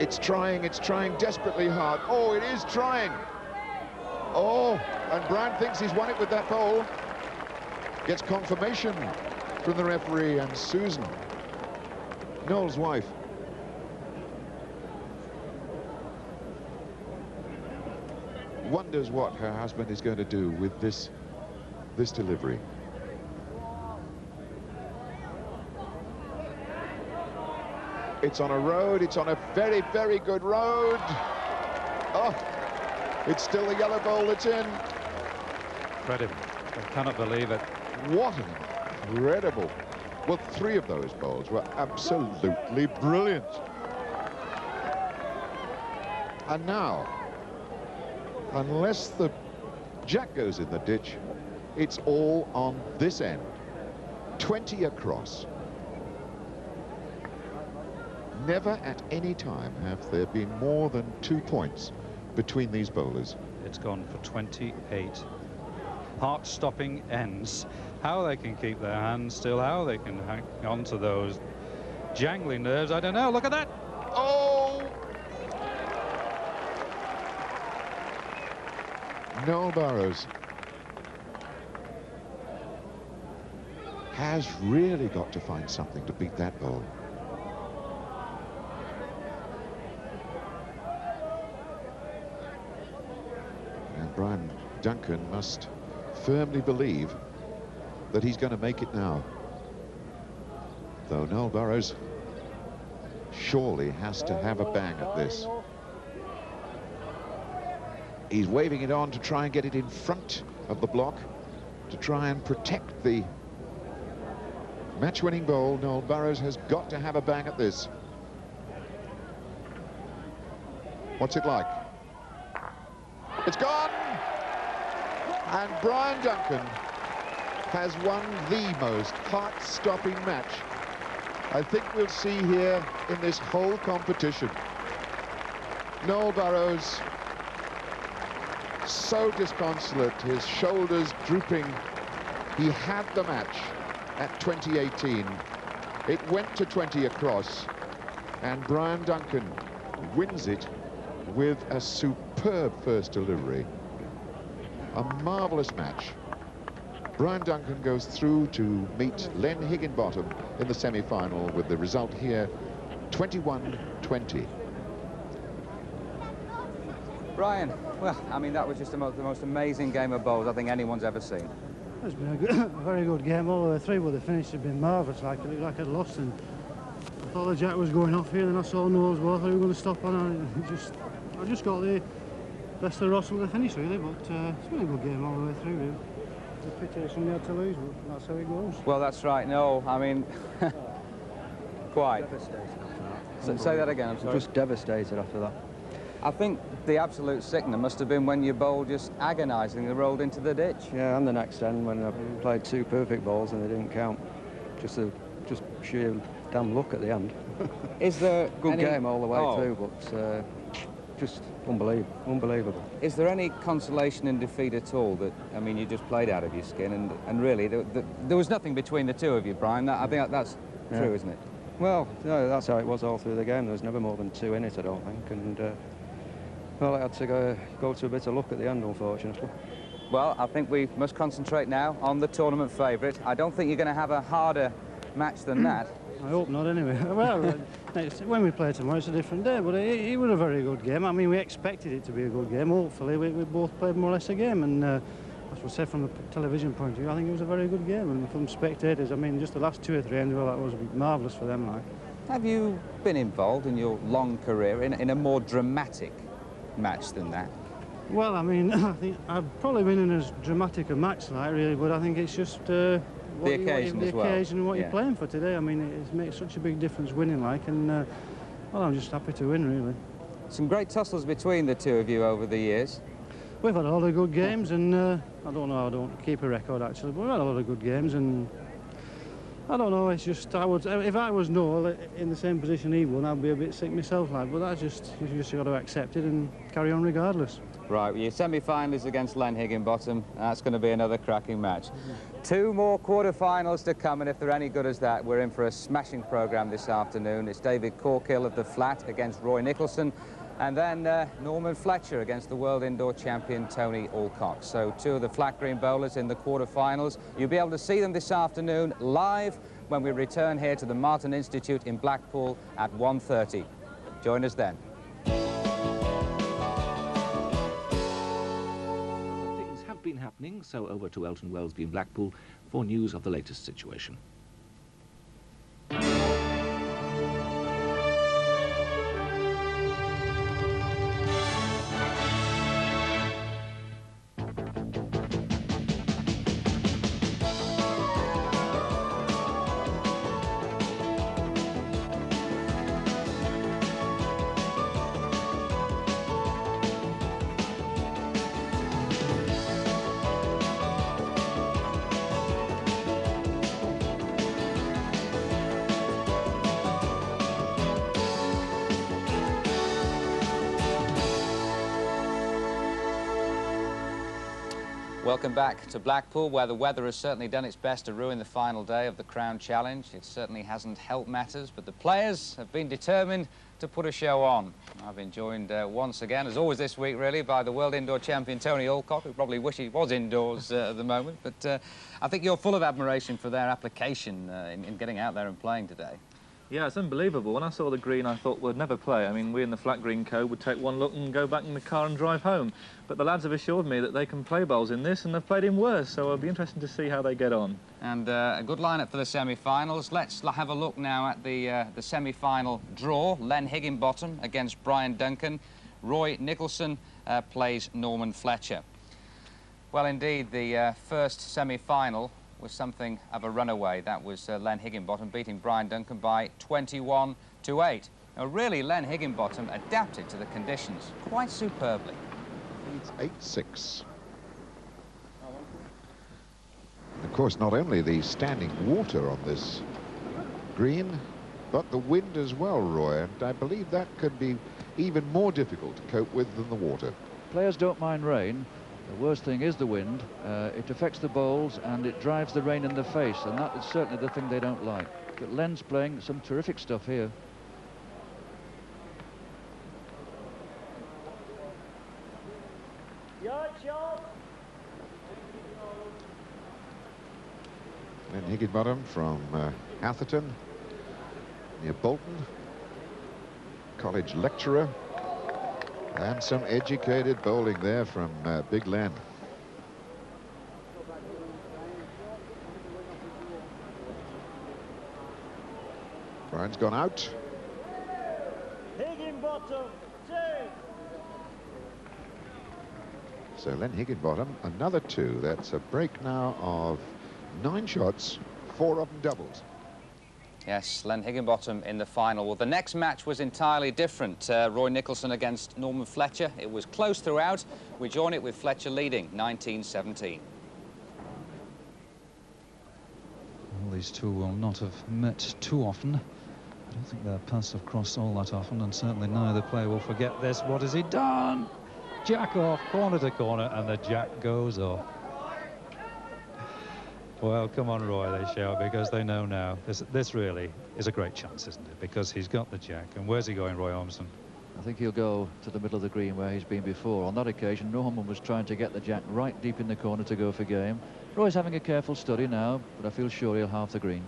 It's trying desperately hard. Oh, it is trying. Oh, and Brian thinks he's won it with that bowl. Gets confirmation from the referee, and Susan, Noel's wife, wonders what her husband is going to do with this delivery. It's on a road. It's on a very, very good road. Oh, it's still the yellow bowl that's in. Incredible. I cannot believe it. What an incredible. Well, 3 of those bowls were absolutely brilliant. And now, unless the jack goes in the ditch, it's all on this end. 20 across. Never at any time have there been more than 2 points between these bowlers. It's gone for 28 heart-stopping ends. How they can keep their hands still, how they can hang on to those jangling nerves, I don't know. Look at that. Oh! Noel Burrows has really got to find something to beat that bowl. And Brian Duncan must firmly believe that he's going to make it now. Though Noel Burrows surely has to have a bang at this. He's waving it on to try and get it in front of the block, to try and protect the match-winning bowl. Noel Burrows has got to have a bang at this. What's it like? It's gone! And Brian Duncan has won the most heart-stopping match I think we'll see here in this whole competition. Noel Burrows, so disconsolate, his shoulders drooping. He had the match at 2018. It went to 20 across, and Brian Duncan wins it with a superb first delivery. A marvellous match. Brian Duncan goes through to meet Len Higginbottom in the semi-final with the result here, 21-20. Brian, well, I mean, that was just the most amazing game of bowls I think anyone's ever seen. It's been a very good game all the way through, but the finish has been marvellous. Like, it looked like I'd lost, and I thought the jack was going off here, and I saw Noel's ball. I thought we were going to stop on, and I just got the best of the Russell at the finish, really. But it's been a good game all the way through, really. The pity somebody had to lose, but that's how it goes. Well, that's right. No, I mean, quite. Say that again, I'm sorry. Just devastated after that. I think the absolute sickener must have been when your bowl just agonisingly rolled into the ditch. Yeah, and the next end when I played 2 perfect balls and they didn't count. Just sheer damn luck at the end. Is there good game all the way through, but just unbelievable. Is there any consolation in defeat at all? That, I mean, you just played out of your skin, and really there was nothing between the two of you, Brian. I think that's true, isn't it? Well, no, that's how it was all through the game. There was never more than 2 in it, I don't think, and well, I had to go to a bit of luck at the end, unfortunately. Well, I think we must concentrate now on the tournament favourite. I don't think you're going to have a harder match than that. I hope not, anyway. Well, when we play tomorrow, it's a different day, but it was a very good game. I mean, we expected it to be a good game. Hopefully, we both played more or less a game, and as we said, from the television point of view, I think it was a very good game. And from spectators, I mean, just the last 2 or 3 ends, well, that was marvellous for them, like. Have you been involved in your long career in a more dramatic match than that? Well, I mean, I think I've probably been in as dramatic a match like, really, but I think it's just the occasion and what you're playing for today. I mean, it makes such a big difference winning, like, and well, I'm just happy to win, really. Some great tussles between the two of you over the years. We've had a lot of good games, and I don't keep a record actually, but we've had a lot of good games, and I don't know, it's just, if I was Noel in the same position he won, I'd be a bit sick myself, like, but that's just, you just got to accept it and carry on regardless. Right, well, your semi-final is against Len Higginbottom. That's going to be another cracking match. 2 more quarter-finals to come, and if they're any good as that, we're in for a smashing programme this afternoon. It's David Corkill of the flat against Roy Nicholson, and then Norman Fletcher against the world indoor champion Tony Alcock. So 2 of the flat green bowlers in the quarter-finals. You'll be able to see them this afternoon live when we return here to the Marton Institute in Blackpool at 1:30. Join us then. Things have been happening, so over to Elton Wellesby in Blackpool for news of the latest situation. Welcome back to Blackpool, where the weather has certainly done its best to ruin the final day of the Crown Challenge. It certainly hasn't helped matters, but the players have been determined to put a show on. I've been joined once again, as always this week really, by the world indoor champion Tony Alcock, who probably wish he was indoors at the moment, but I think you're full of admiration for their application in getting out there and playing today. Yeah, it's unbelievable. When I saw the green, I thought we'd never play. I mean, we in the flat green code would take one look and go back in the car and drive home. But the lads have assured me that they can play bowls in this, and they've played in worse, so it'll be interesting to see how they get on. And a good lineup for the semi-finals. Let's have a look now at the semi-final draw. Len Higginbottom against Brian Duncan. Roy Nicholson plays Norman Fletcher. Well, indeed, the first semi-final was something of a runaway. That was Len Higginbottom beating Brian Duncan by 21-8. Now, really, Len Higginbottom adapted to the conditions quite superbly. It's 8-6. Of course, not only the standing water on this green, but the wind as well, Roy, and I believe that could be even more difficult to cope with than the water. Players don't mind rain. The worst thing is the wind. It affects the bowls and it drives the rain in the face, and that is certainly the thing they don't like. But Len's playing some terrific stuff here. Len Higginbottom from Atherton, near Bolton, college lecturer, And some educated bowling there from Big Len. Brian's gone out. Higginbottom, 2. So Len Higginbottom, another 2. That's a break now of 9 shots, 4 of them doubles. Yes, Len Higginbottom in the final. Well, the next match was entirely different. Roy Nicholson against Norman Fletcher. It was close throughout. We join it with Fletcher leading 19-17. Well, these two will not have met too often. I don't think their paths have crossed all that often, and certainly neither player will forget this. What has he done? Jack off, corner to corner, and the jack goes off. Well, come on, Roy, they shout, because they know now. This really is a great chance, isn't it? Because he's got the jack. And where's he going, Roy Ormston? I think he'll go to the middle of the green where he's been before. On that occasion, Norman was trying to get the jack right deep in the corner to go for game. Roy's having a careful study now, but I feel sure he'll halve the green.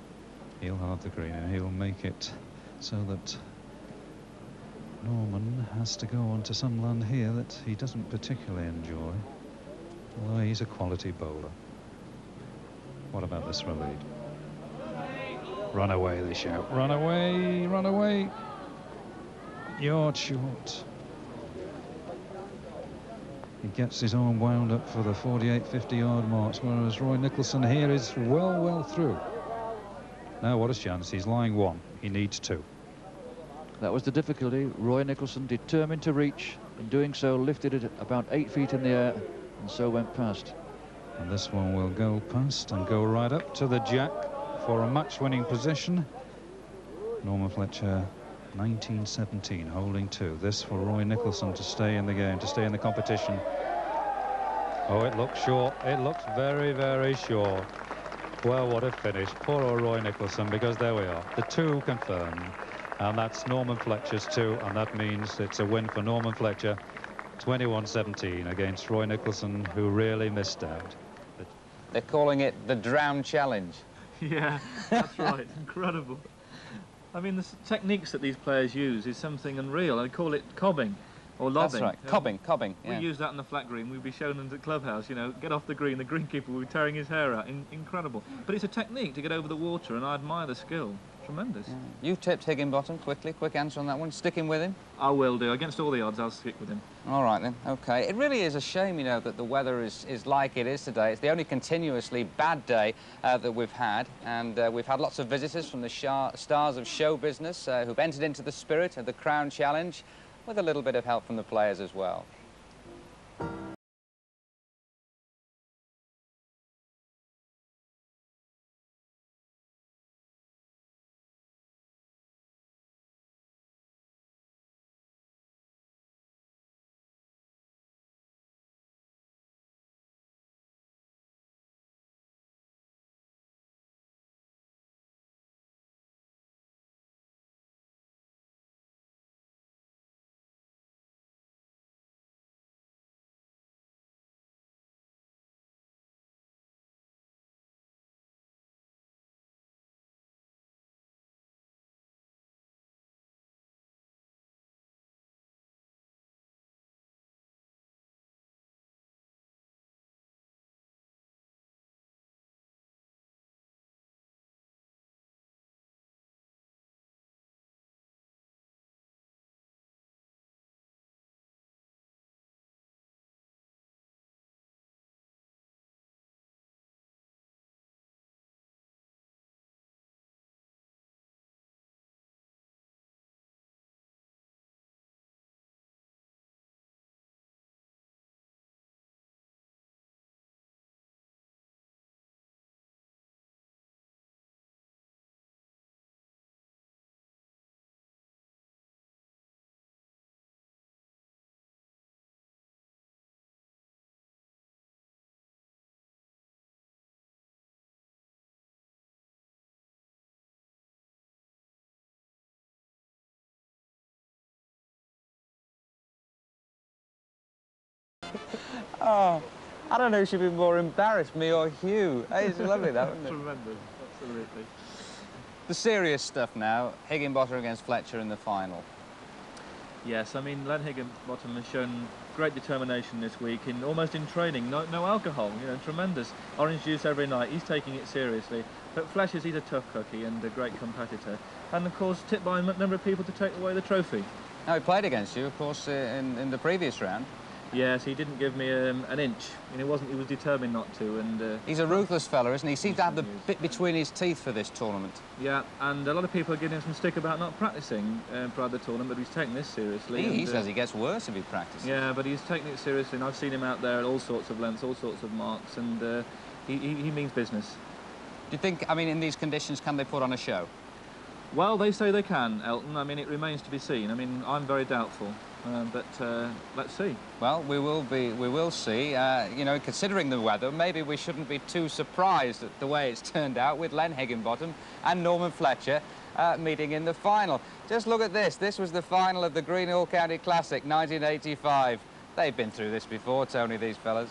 He'll halve the green, and he'll make it so that Norman has to go on to some land here that he doesn't particularly enjoy. Although he's a quality bowler. What about this for a lead? Run away, they shout. Run away, run away. Yard short. He gets his arm wound up for the 48, 50-yard marks, whereas Roy Nicholson here is well through. Now what a chance. He's lying 1. He needs 2. That was the difficulty. Roy Nicholson determined to reach. In doing so, lifted it about 8 feet in the air, and so went past. And this one will go past and go right up to the jack for a match-winning position. Norman Fletcher, 19-17, holding 2. This for Roy Nicholson to stay in the game, to stay in the competition. Oh, it looks short. It looks very short. Well, what a finish. Poor old Roy Nicholson, because there we are. The 2 confirmed. And that's Norman Fletcher's 2, and that means it's a win for Norman Fletcher, 21-17 against Roy Nicholson, who really missed out. They're calling it the Drown Challenge. Yeah, that's right. Incredible. I mean, the techniques that these players use is something unreal. I call it cobbing or lobbing. That's right, cobbing, yeah. We use that in the flat green. We'd be showing them at the clubhouse, you know, get off the green. The greenkeeper will be tearing his hair out. Incredible. But it's a technique to get over the water, and I admire the skill. Tremendous. Yeah. You've tipped Higginbottom. Quick answer on that one. Sticking with him? I will do. Against all the odds, I'll stick with him. All right, then. OK. It really is a shame, you know, that the weather is like it is today. It's the only continuously bad day that we've had. And we've had lots of visitors from the stars of show business who've entered into the spirit of the Crown Challenge, with a little bit of help from the players as well. Oh, I don't know who should be more embarrassed, me or Hugh. Hey, it's lovely, that, wasn't it? Tremendous, absolutely. The serious stuff now. Higginbottom against Fletcher in the final. Yes, I mean, Len Higginbottom has shown great determination this week, almost in training. No alcohol, you know, tremendous. Orange juice every night, he's taking it seriously. But Fletcher's, he's a tough cookie and a great competitor. And, of course, tipped by a number of people to take away the trophy. Now, he played against you, of course, in the previous round. Yes, he didn't give me an inch. He was determined not to. And he's a ruthless fella, isn't he? He seems to have the bit between his teeth for this tournament. Yeah, and a lot of people are giving him some stick about not practising prior to the tournament, but he's taking this seriously. He says he gets worse if he practices. Yeah, but he's taking it seriously, and I've seen him out there at all sorts of lengths, all sorts of marks, and he means business. Do you think, I mean, in these conditions, can they put on a show? Well, they say they can, Elton. I mean, it remains to be seen. I mean, I'm very doubtful. But let's see. Well, we will see. You know, considering the weather, maybe we shouldn't be too surprised at the way it's turned out with Len Higginbottom and Norman Fletcher meeting in the final. Just look at this. This was the final of the Greenhill County Classic 1985. They've been through this before, Tony, these fellas.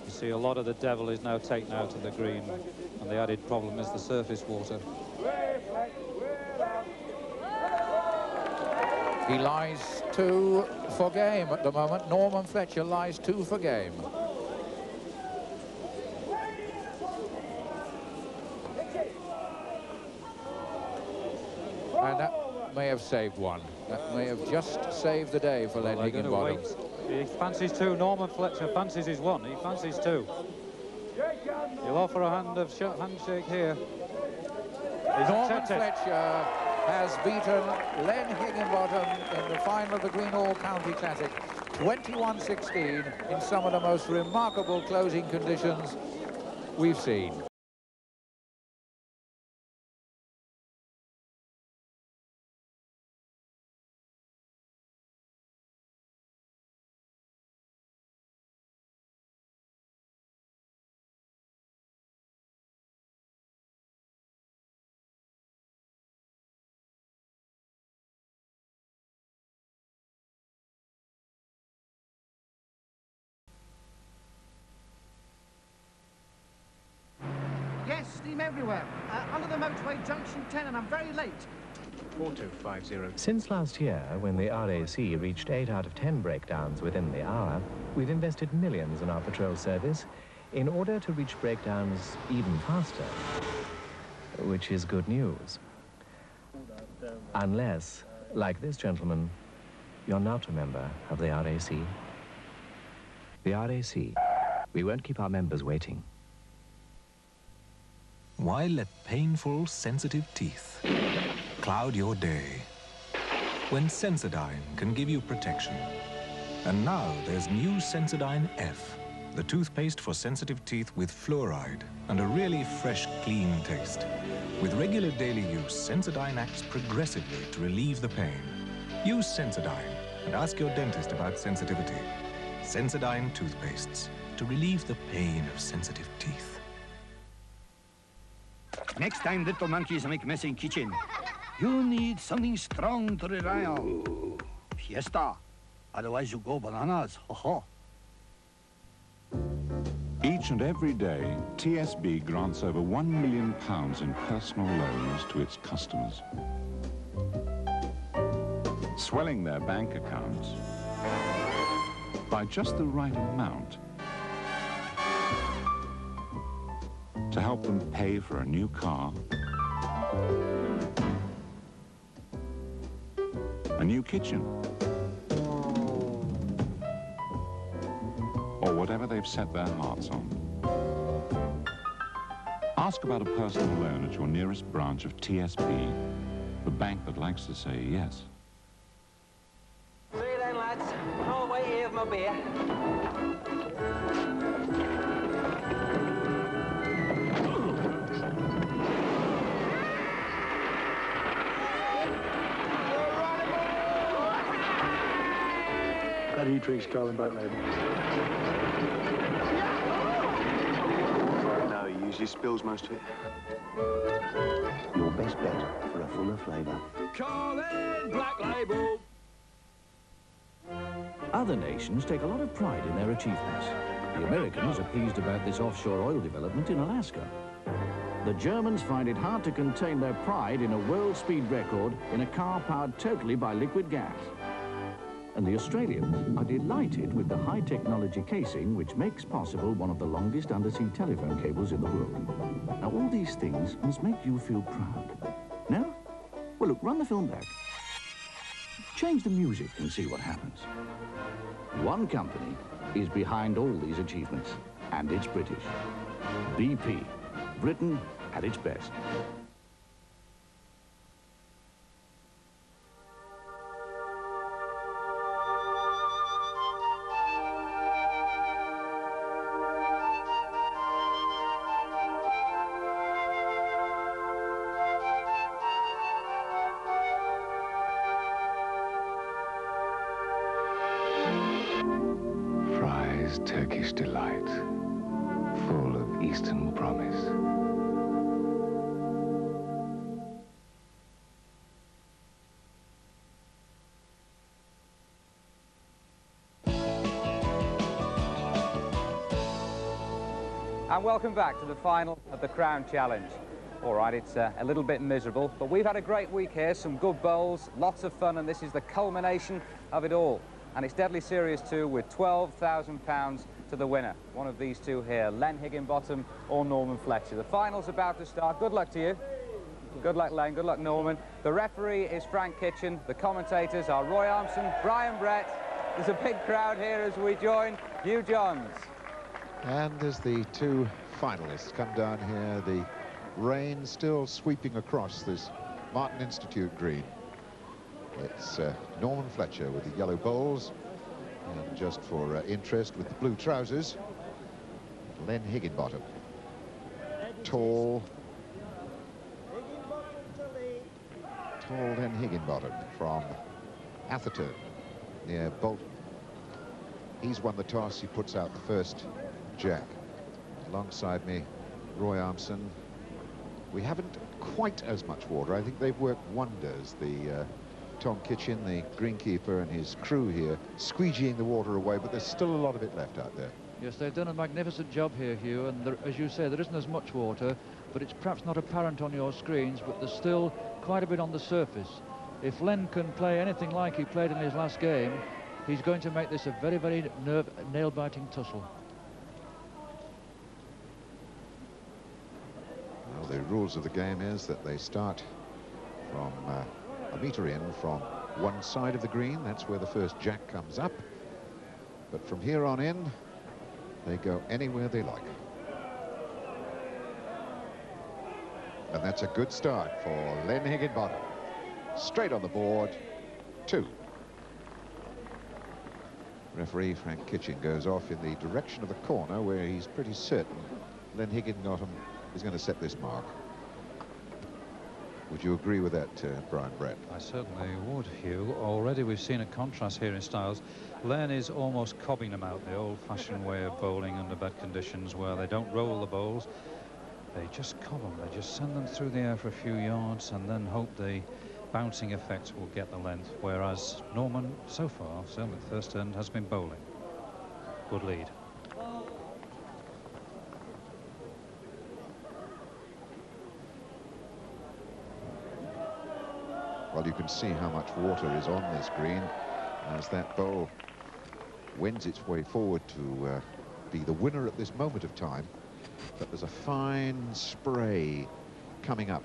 You see a lot of the devil is now taken out of the green, and the added problem is the surface water. He lies 2 for game at the moment. Norman Fletcher lies 2 for game. And that may have saved one. That may have just saved the day for Len Higginbottom. He fancies 2. Norman Fletcher fancies his 1. He fancies 2. He'll offer a handshake here. Norman Fletcher has beaten Len Higginbottom in the final of the Greenhill County Classic, 21-16, in some of the most remarkable closing conditions we've seen. Yes, steam everywhere. Under the motorway, junction 10, and I'm very late. 4250. Since last year, when the RAC reached 8 out of 10 breakdowns within the hour, we've invested millions in our patrol service in order to reach breakdowns even faster, which is good news. Unless, like this gentleman, you're not a member of the RAC. The RAC. We won't keep our members waiting. Why let painful, sensitive teeth cloud your day when Sensodyne can give you protection? And now there's new Sensodyne F, the toothpaste for sensitive teeth with fluoride and a really fresh, clean taste. With regular daily use, Sensodyne acts progressively to relieve the pain. Use Sensodyne and ask your dentist about sensitivity. Sensodyne toothpastes to relieve the pain of sensitive teeth. Next time little monkeys make mess in kitchen, you need something strong to rely on. Fiesta. Otherwise you go bananas. Ho-ho. Each and every day, TSB grants over £1 million in personal loans to its customers, swelling their bank accounts by just the right amount to help them pay for a new car, a new kitchen, or whatever they've set their hearts on. Ask about a personal loan at your nearest branch of TSB, the bank that likes to say yes. See you then, lads. I'll wait here with my beer. That E-Trig's calling back, maybe. No, he usually spills most of it. Your best bet for a fuller flavour. Carlin Black Label. Other nations take a lot of pride in their achievements. The Americans are pleased about this offshore oil development in Alaska. The Germans find it hard to contain their pride in a world speed record in a car powered totally by liquid gas. And the Australians are delighted with the high technology casing which makes possible one of the longest undersea telephone cables in the world. Now all these things must make you feel proud. No? Well look, run the film back. Change the music and see what happens. One company is behind all these achievements, and it's British. BP, Britain at its best. Turkish delight, full of Eastern promise. And welcome back to the final of the Crown Challenge. All right, it's a little bit miserable, but we've had a great week here, some good bowls, lots of fun, and this is the culmination of it all. And it's deadly serious too, with £12,000 to the winner. One of these two here, Len Higginbottom or Norman Fletcher. The final's about to start. Good luck to you. Good luck, Len. Good luck, Norman. The referee is Frank Kitchen. The commentators are Roy Armson, Brian Brett. There's a big crowd here as we join Hugh Johns. And as the two finalists come down here, the rain still sweeping across this Marton Institute green. It's Norman Fletcher with the yellow bowls, and just for interest, with the blue trousers, Len Higginbottom. Tall Len Higginbottom from Atherton near Bolton. He's won the toss. He puts out the first jack. Alongside me, Roy Armson. We haven't quite as much water. I think they've worked wonders. The Tom Kitchen, the greenkeeper, and his crew here squeegeeing the water away, but there's still a lot of it left out there. Yes, they've done a magnificent job here, Hugh, and there, as you say, there isn't as much water, but it's perhaps not apparent on your screens, but there's still quite a bit on the surface. If Len can play anything like he played in his last game, he's going to make this a very, very nail-biting tussle. Well, the rules of the game is that they start from a metre in from one side of the green. That's where the first jack comes up. But from here on in, they go anywhere they like. And that's a good start for Len Higginbottom. Straight on the board, 2. Referee Frank Kitchen goes off in the direction of the corner where he's pretty certain Len Higginbottom is going to set this mark. Would you agree with that, Brian Brett? I certainly would, Hugh. Already we've seen a contrast here in styles. Len is almost cobbing them out, the old-fashioned way of bowling under bad conditions, where they don't roll the bowls. They just cob them. They just send them through the air for a few yards and then hope the bouncing effect will get the length. Whereas Norman, so far, certainly the first end, has been bowling. Good lead. Well, you can see how much water is on this green as that bowl wends its way forward to be the winner at this moment of time. But there's a fine spray coming up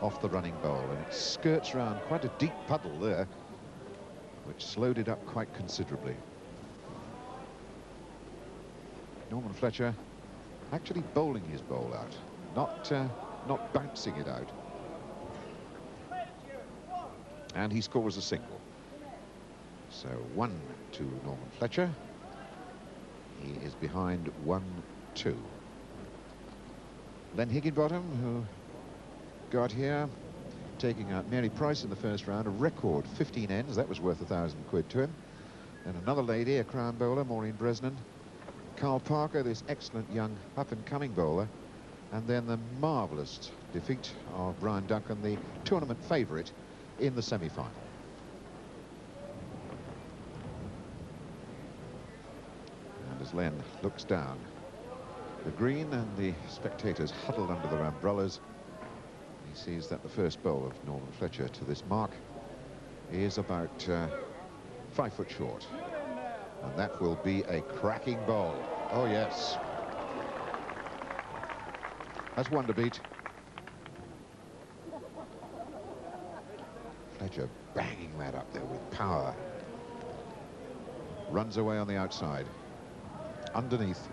off the running bowl, and it skirts around quite a deep puddle there, which slowed it up quite considerably. Norman Fletcher actually bowling his bowl out, not bouncing it out. And he scores a single. So 1 to Norman Fletcher. He is behind 1-2. Len Higginbottom, who got here, taking out Mary Price in the first round, a record 15 ends. That was worth £1,000 to him. And another lady, a crown bowler, Maureen Bresnan. Carl Parker, this excellent young up-and-coming bowler. And then the marvellous defeat of Brian Duncan, the tournament favourite, in the semi-final. And as Len looks down the green and the spectators huddled under their umbrellas, he sees that the first bowl of Norman Fletcher to this mark is about 5 foot short. And that will be a cracking bowl. Oh, yes. That's one to beat. Fletcher banging that up there with power. Runs away on the outside. Underneath.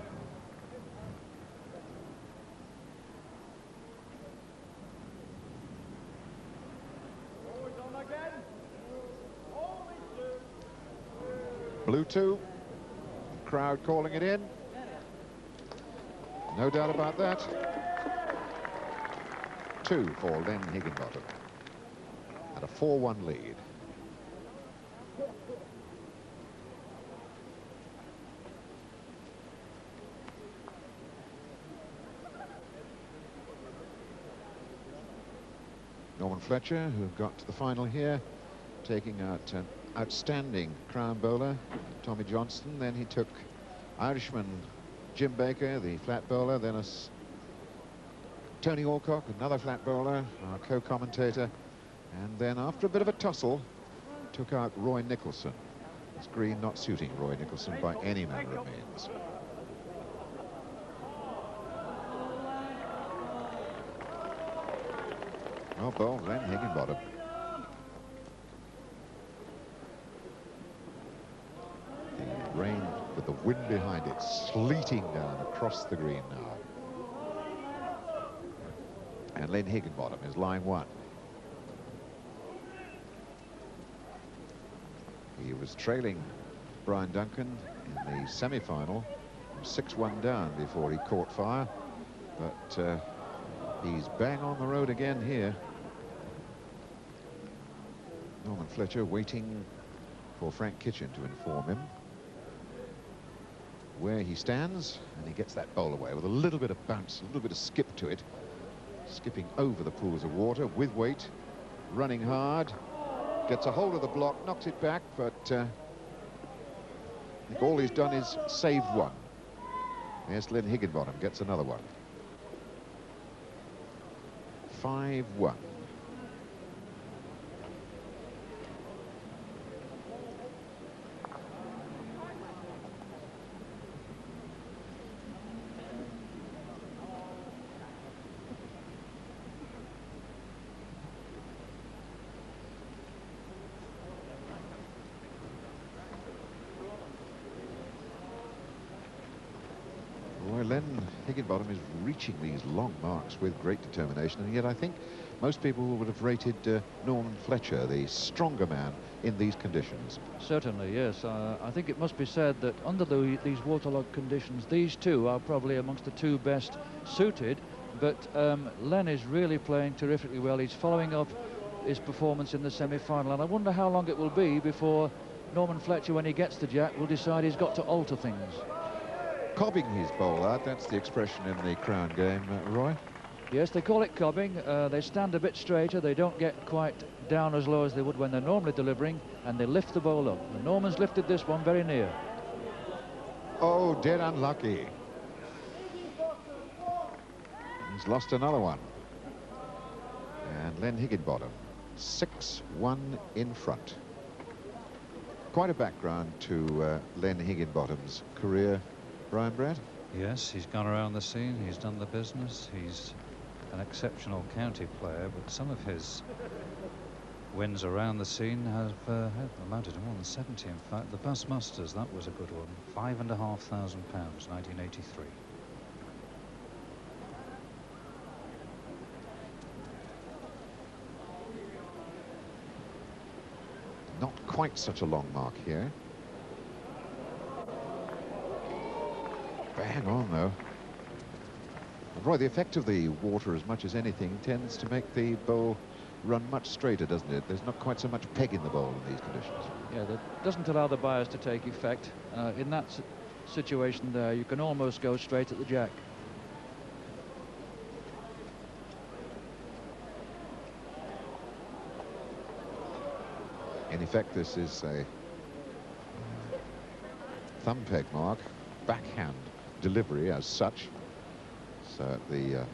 Blue 2. Crowd calling it in. No doubt about that. 2 for Len Higginbottom. And a 4-1 lead. Norman Fletcher, who got to the final here, taking out an outstanding crown bowler, Tommy Johnston. Then he took Irishman Jim Baker, the flat bowler, then Tony Alcock, another flat bowler, our co-commentator, and then after a bit of a tussle, took out Roy Nicholson. This green not suiting Roy Nicholson by any manner of means. Well, bowl, Len Higginbottom. The rain with the wind behind it, sleeting down across the green now. And Len Higginbottom is line 1. He was trailing Brian Duncan in the semi-final, 6-1 down before he caught fire. But he's bang on the road again here. Norman Fletcher waiting for Frank Kitchen to inform him where he stands, and he gets that bowl away with a little bit of bounce, a little bit of skip to it, skipping over the pools of water with weight, running hard, gets a hold of the block, knocks it back, but I think all he's done is saved one. Yes, Len Higginbottom gets another one. 5-1. Len Higginbottom is reaching these long marks with great determination, and yet I think most people would have rated Norman Fletcher, the stronger man, in these conditions. Certainly, yes. I think it must be said that under these waterlogged conditions, these two are probably amongst the two best suited but Len is really playing terrifically well. He's following up his performance in the semi-final, and I wonder how long it will be before Norman Fletcher, when he gets the jack, will decide he's got to alter things. Cobbing his bowl out, that's the expression in the Crown game, Roy. Yes, they call it cobbing. They stand a bit straighter. They don't get quite down as low as they would when they're normally delivering, and they lift the bowl up. The Norman's lifted this one very near. Oh, dead unlucky. He's lost another one. And Len Higginbottom, 6-1 in front. Quite a background to Len Higginbottom's career, Brian Brett. Yes, he's gone around the scene, he's done the business, he's an exceptional county player, but some of his wins around the scene have amounted to more than 70. In fact, the Bass Masters, that was a good one. £5,500, 1983. Not quite such a long mark here. Bang on, though. And Roy, the effect of the water, as much as anything, tends to make the bowl run much straighter, doesn't it? There's not quite so much peg in the bowl in these conditions. Yeah, that doesn't allow the bias to take effect. In that situation there, you can almost go straight at the jack. In effect, this is a thumb peg mark, backhand delivery as such. So the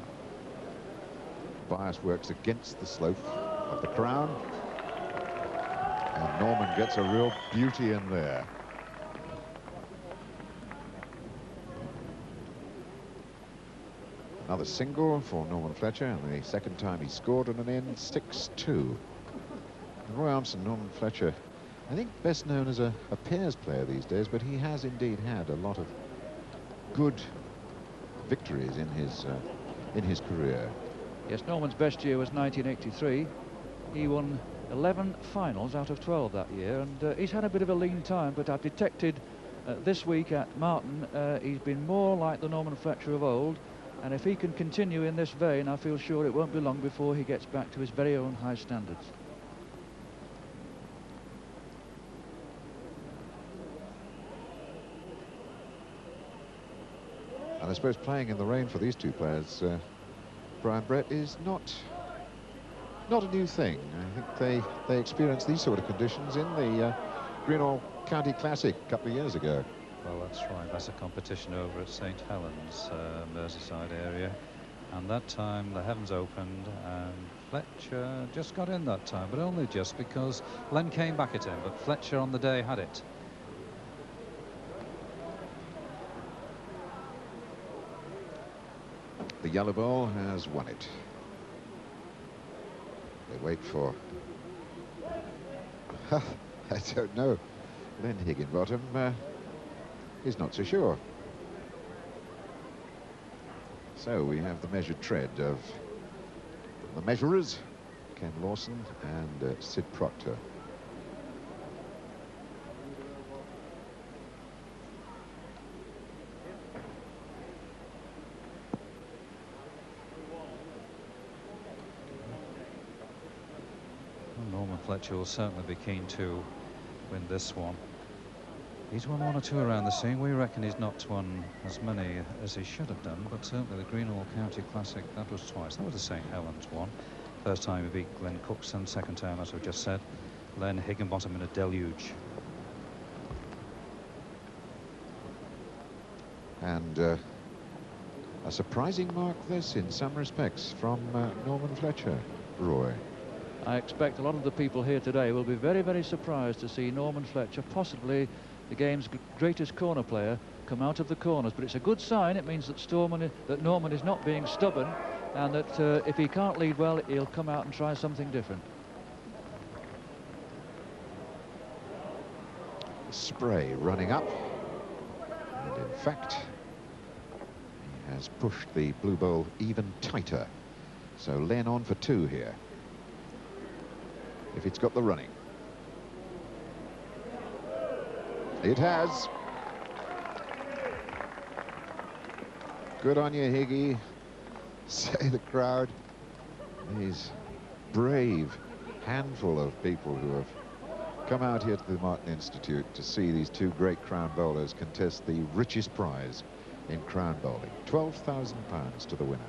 bias works against the slope of the crown. And Norman gets a real beauty in there. Another single for Norman Fletcher, and the second time he scored on an end, 6-2. Roy Armstrong, Norman Fletcher, I think best known as a pairs player these days, but he has indeed had a lot of good victories in his career. Yes, Norman's best year was 1983. He won 11 finals out of 12 that year, and he's had a bit of a lean time, but I've detected this week at Marton he's been more like the Norman Fletcher of old, and if he can continue in this vein, I feel sure it won't be long before he gets back to his very own high standards. And I suppose playing in the rain for these two players, Brian Brett, is not a new thing. I think they experienced these sort of conditions in the Greenall County Classic a couple of years ago. Well, that's right. That's a competition over at St Helens, Merseyside area. And that time the heavens opened and Fletcher just got in that time, but only just because Len came back at him, but Fletcher on the day had it. The yellow ball has won it. They wait for... I don't know. Len Higginbottom is not so sure. So we have the measured tread of the measurers, Ken Lawson and Sid Proctor. Norman Fletcher will certainly be keen to win this one. He's won one or two around the scene. We reckon he's not won as many as he should have done, but certainly the Greenall County Classic, that was twice. That was the St Helens one. First time he beat Glenn Cookson, second time, as I've just said, Len Higginbottom in a deluge. And a surprising mark this in some respects from Norman Fletcher, Roy. I expect a lot of the people here today will be very, very surprised to see Norman Fletcher, possibly the game's greatest corner player, come out of the corners. But it's a good sign. It means that Norman is not being stubborn, and that if he can't lead well, he'll come out and try something different. Spray running up, and in fact he has pushed the blue bowl even tighter. So Len on for two here, if it's got the running. It has. Good on you, Higgy. say the crowd. These brave handful of people who have come out here to the Marton Institute to see these two great crown bowlers contest the richest prize in crown bowling, £12,000 to the winner.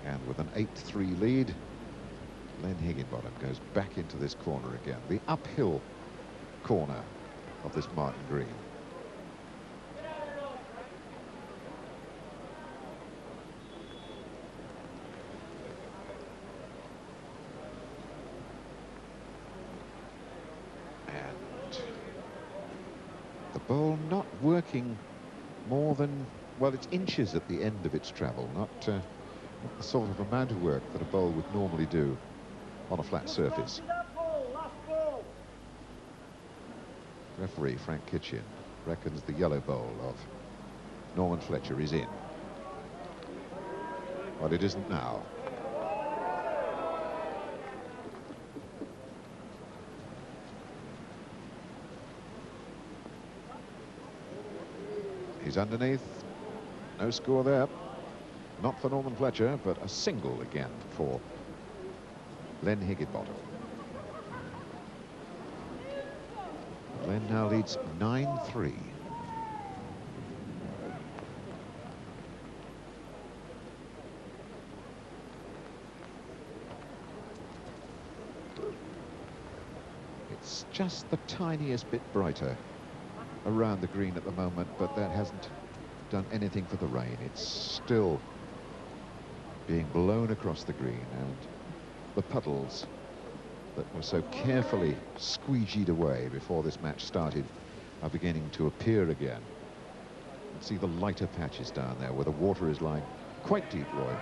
And with an 8-3 lead, Len Higginbottom goes back into this corner again, the uphill corner of this Marton Green. And the ball not working more than, well, it's inches at the end of its travel, not the sort of amount of work that a bowl would normally do on a flat surface. Referee Frank Kitchen reckons the yellow bowl of Norman Fletcher is in. But it isn't now. He's underneath. No score there. Not for Norman Fletcher, but a single again for Len Higginbottom. Len now leads 9-3. It's just the tiniest bit brighter around the green at the moment, but that hasn't done anything for the rain. It's still being blown across the green, and the puddles that were so carefully squeegeed away before this match started are beginning to appear again. You can see the lighter patches down there where the water is lying quite deep, Roy.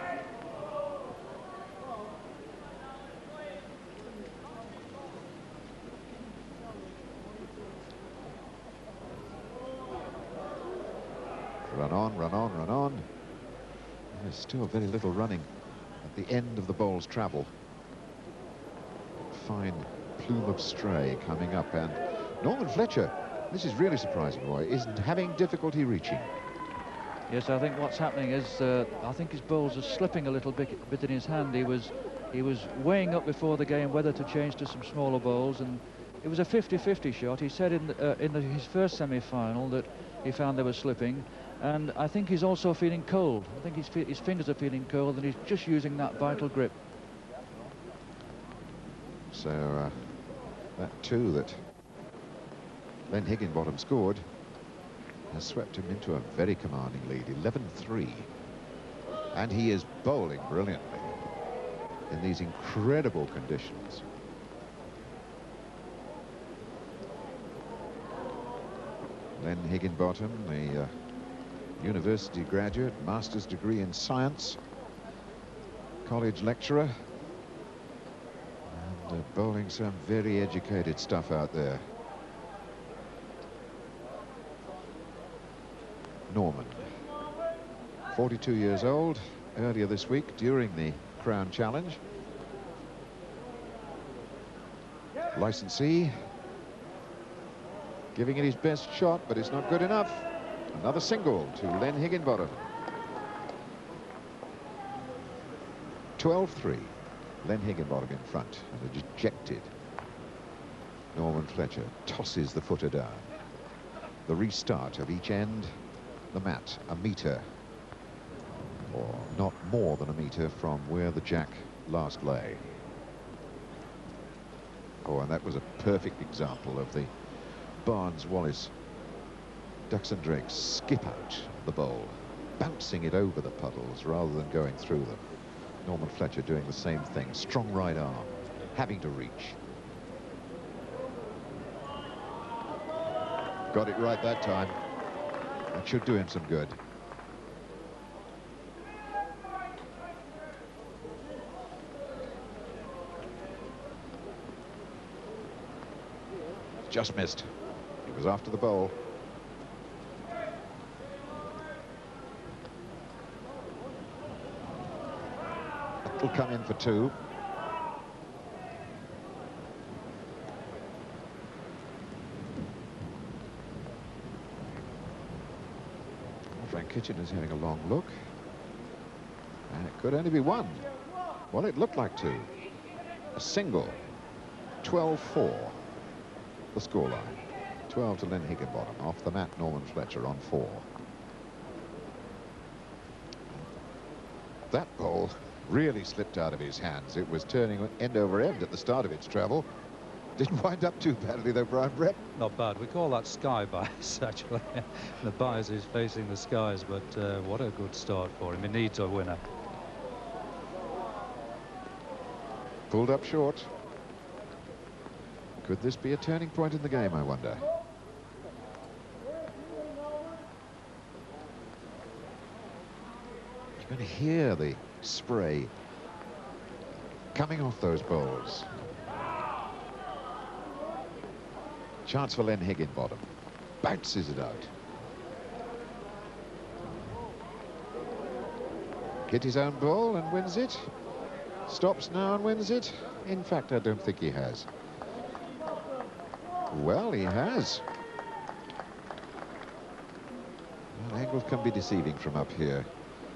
Run on, run on, run on. There's still very little running at the end of the bowl's travel. Fine plume of stray coming up, and Norman Fletcher, this is really surprising, Roy, isn't having difficulty reaching. Yes, I think what's happening is I think his bowls are slipping a little bit in his hand. He was weighing up before the game whether to change to some smaller bowls, and it was a 50-50 shot. He said in his first semi-final that he found they were slipping, and I think he's also feeling cold. I think his fingers are feeling cold, and he's just using that vital grip. So that two that Len Higginbottom scored has swept him into a very commanding lead, 11-3. And he is bowling brilliantly in these incredible conditions. Len Higginbottom, the university graduate, master's degree in science, college lecturer, and bowling some very educated stuff out there. Norman, 42 years old, earlier this week during the Crown Challenge. Licensee, giving it his best shot, but it's not good enough. Another single to Len Higginbottom. 12-3. Len Higginbottom in front, and a dejected Norman Fletcher tosses the footer down. The restart of each end, the mat a metre, or not more than a metre from where the jack last lay. Oh, and that was a perfect example of the Barnes-Wallis Ducks and Drakes skip out the bowl, bouncing it over the puddles rather than going through them. Norman Fletcher doing the same thing, strong right arm, having to reach. Got it right that time. That should do him some good. Just missed. He was after the bowl. Will come in for two. Frank Kitchen is having a long look. And it could only be one. Well, it looked like two. A single. 12-4. The scoreline. 12 to Len Higginbottom. Off the mat, Norman Fletcher on 4. That ball really slipped out of his hands. It was turning end over end at the start of its travel. Didn't wind up too badly, though, Brian Brett. Not bad. We call that sky bias, actually. The bias is facing the skies, but what a good start for him. He needs a winner. Pulled up short. Could this be a turning point in the game, I wonder? You're going to hear the spray coming off those bowls. Chance for Len Higginbottom. Bounces it out. Hit his own ball and wins it. Stops now and wins it. In fact, I don't think he has. Well, he has. Well, angles can be deceiving from up here.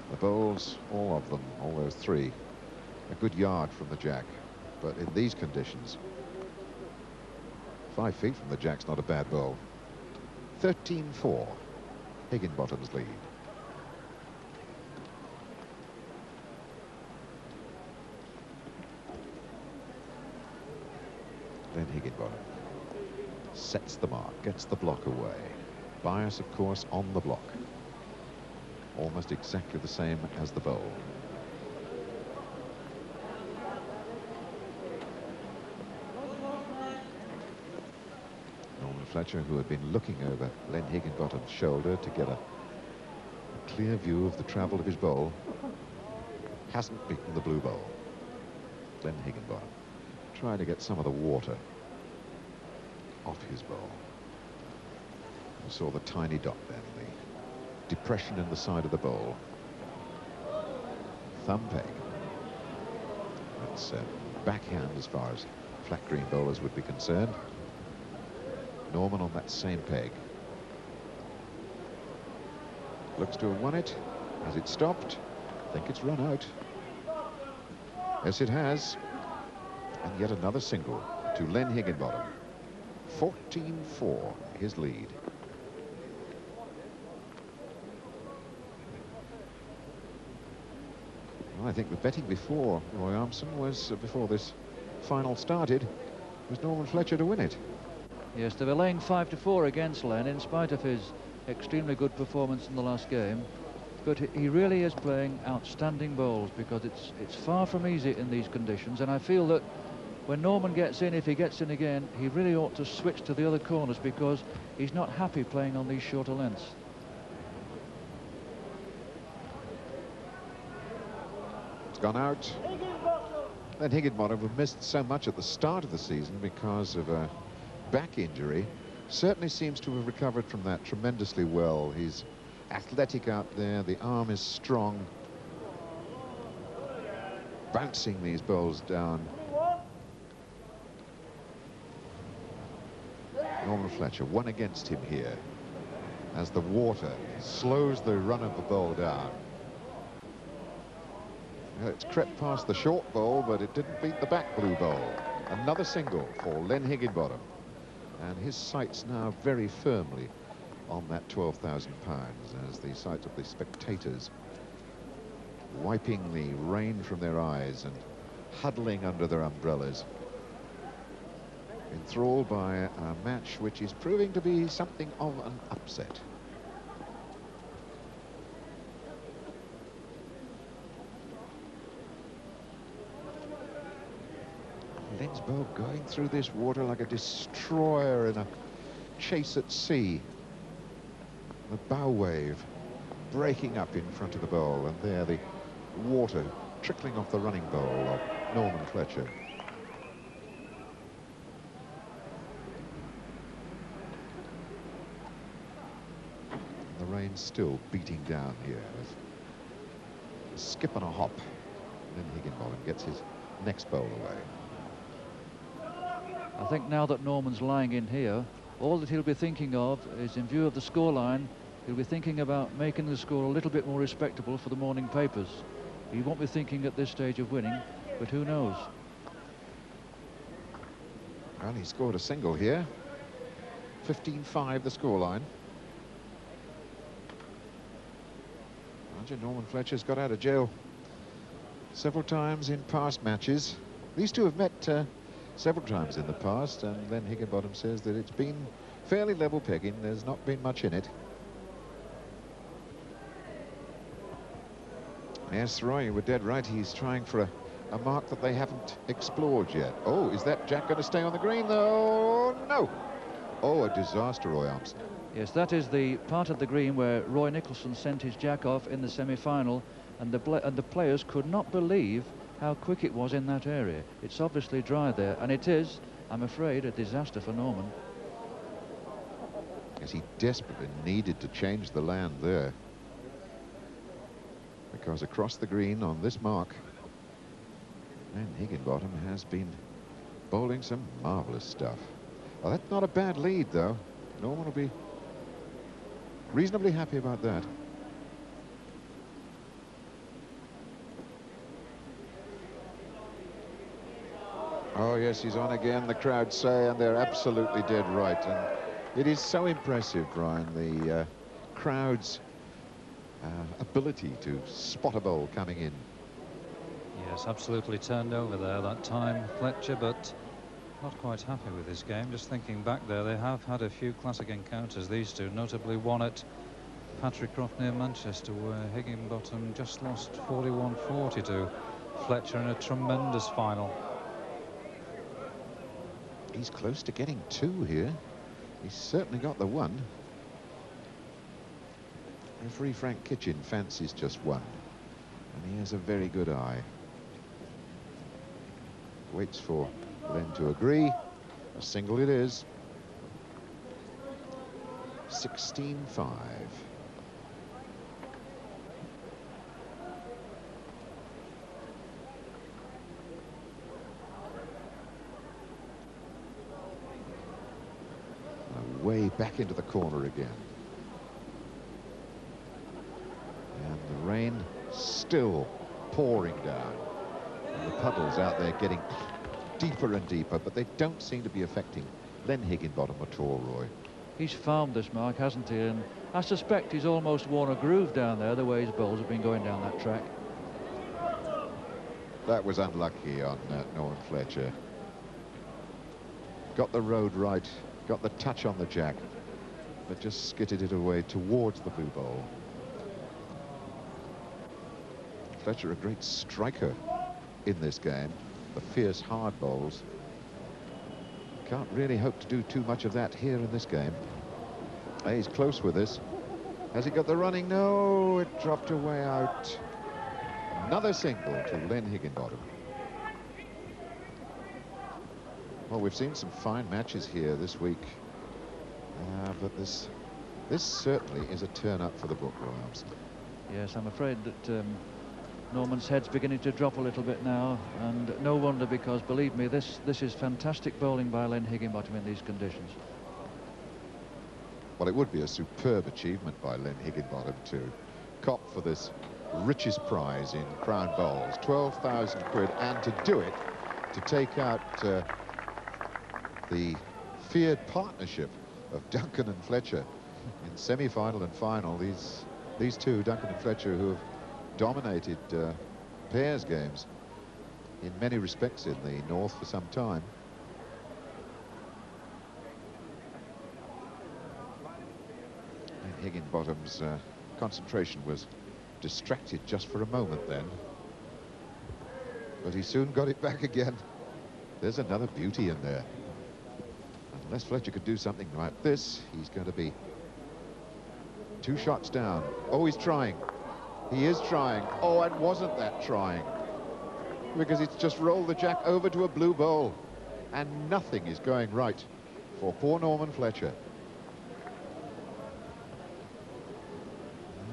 The bowls, all of them, all those three, a good yard from the jack. But in these conditions, 5 feet from the jack's not a bad bowl. 13-4, Higginbottom's lead. Then Higginbottom sets the mark, gets the block away. Bias, of course, on the block. Almost exactly the same as the bowl. Norman Fletcher, who had been looking over Len Higginbottom's shoulder to get a clear view of the travel of his bowl, hasn't beaten the blue bowl. Len Higginbottom trying to get some of the water off his bowl. You saw the tiny dot then, the depression in the side of the bowl. Thumb peg. That's backhand as far as flat green bowlers would be concerned. Norman on that same peg. Looks to have won it. Has it stopped? I think it's run out. Yes, it has. And yet another single to Len Higginbottom. 14-4, his lead. Well, I think the betting before Roy Armson was, before this final started, was Norman Fletcher to win it. Yes, they were laying 5-4 against Len in spite of his extremely good performance in the last game. But he really is playing outstanding bowls, because it's far from easy in these conditions, and I feel that when Norman gets in, if he gets in again, he really ought to switch to the other corners, because he's not happy playing on these shorter lengths. It's gone out. Then Higginbottom, who missed so much at the start of the season because of a back injury, certainly seems to have recovered from that tremendously well. He's athletic out there, the arm is strong, bouncing these bowls down. Norman Fletcher, one against him here, as the water slows the run of the bowl down. It's crept past the short bowl, but it didn't beat the back blue bowl. Another single for Len Higginbottom, and his sights now very firmly on that 12,000 pounds, as the sight of the spectators wiping the rain from their eyes and huddling under their umbrellas, enthralled by a match which is proving to be something of an upset. Len's bow going through this water like a destroyer in a chase at sea. The bow wave breaking up in front of the bowl, and there the water trickling off the running bowl of Norman Fletcher. The rain still beating down here. A skip and a hop. Then Higginbottom gets his next bowl away. I think now that Norman's lying in here, all that he'll be thinking of is, in view of the scoreline, he'll be thinking about making the score a little bit more respectable for the morning papers. He won't be thinking at this stage of winning, but who knows? Well, he scored a single here. 15-5 the scoreline. Norman Fletcher's got out of jail several times in past matches. These two have met several times in the past, and Len Higginbottom says that it's been fairly level pegging. There's not been much in it. Yes, Roy, you were dead right. He's trying for a mark that they haven't explored yet. Oh, is that Jack going to stay on the green, though? No. Oh, a disaster, Roy Armstrong. Yes, that is the part of the green where Roy Nicholson sent his Jack off in the semi-final, and the players could not believe how quick it was in that area. It's obviously dry there, and it is, I'm afraid, a disaster for Norman. Yes, he desperately needed to change the land there, because across the green on this mark, and Higginbottom has been bowling some marvellous stuff. Well, that's not a bad lead, though. Norman will be reasonably happy about that. Oh, yes, he's on again, the crowd say, and they're absolutely dead right. And it is so impressive, Brian, the crowd's ability to spot a bowl coming in. Yes, absolutely turned over there that time, Fletcher, but not quite happy with his game. Just thinking back there, they have had a few classic encounters, these two, notably one at Patrick Croft near Manchester, where Higginbottom just lost 41-40 to Fletcher in a tremendous final. He's close to getting two here. He's certainly got the one. Referee Frank Kitchen fancies just one, and he has a very good eye. Waits for Len to agree. A single it is. 16-5. Way back into the corner again. And the rain still pouring down. And the puddles out there getting deeper and deeper, but they don't seem to be affecting Len Higginbottom at all, Roy. He's farmed this mark, hasn't he? And I suspect he's almost worn a groove down there, the way his bowls have been going down that track. That was unlucky on Norman Fletcher. Got the road right, got the touch on the jack, but just skidded it away towards the blue bowl. Fletcher, a great striker in this game. The fierce hard bowls. Can't really hope to do too much of that here in this game. He's close with this. Has he got the running? No, it dropped away out. Another single to Len Higginbottom. Well, we've seen some fine matches here this week, but this certainly is a turn-up for the book, Roy Armstrong. Yes, I'm afraid that Norman's head's beginning to drop a little bit now, and no wonder, because, believe me, this is fantastic bowling by Len Higginbottom in these conditions. Well, it would be a superb achievement by Len Higginbottom to cop for this richest prize in Crown Bowls, 12,000 quid, and to do it, to take out the feared partnership of Duncan and Fletcher in semi-final and final. These two, Duncan and Fletcher, who have dominated pairs games in many respects in the North for some time. And Higginbottom's concentration was distracted just for a moment then, but he soon got it back again. There's another beauty in there. Unless Fletcher could do something like this, he's going to be 2 shots down. Oh, he's trying. He is trying. Oh, and wasn't that trying? Because it's just rolled the jack over to a blue bowl, and nothing is going right for poor Norman Fletcher.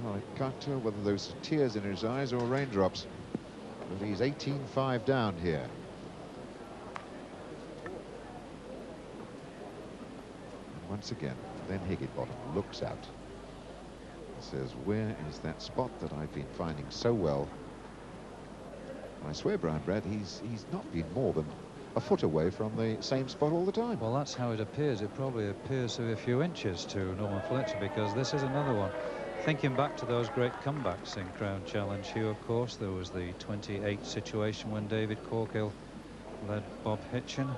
Well, I can't tell whether those are tears in his eyes or raindrops, but he's 18-5 down here. And once again, Len Higginbottom looks out. says, where is that spot that I've been finding so well? I swear, Brian Brad, he's not been more than a foot away from the same spot all the time. Well, that's how it appears. It probably appears to be a few inches to Norman Fletcher, because this is another one. Thinking back to those great comebacks in Crown Challenge, Hugh, of course, there was the 28 situation when David Corkill led Bob Hitchin.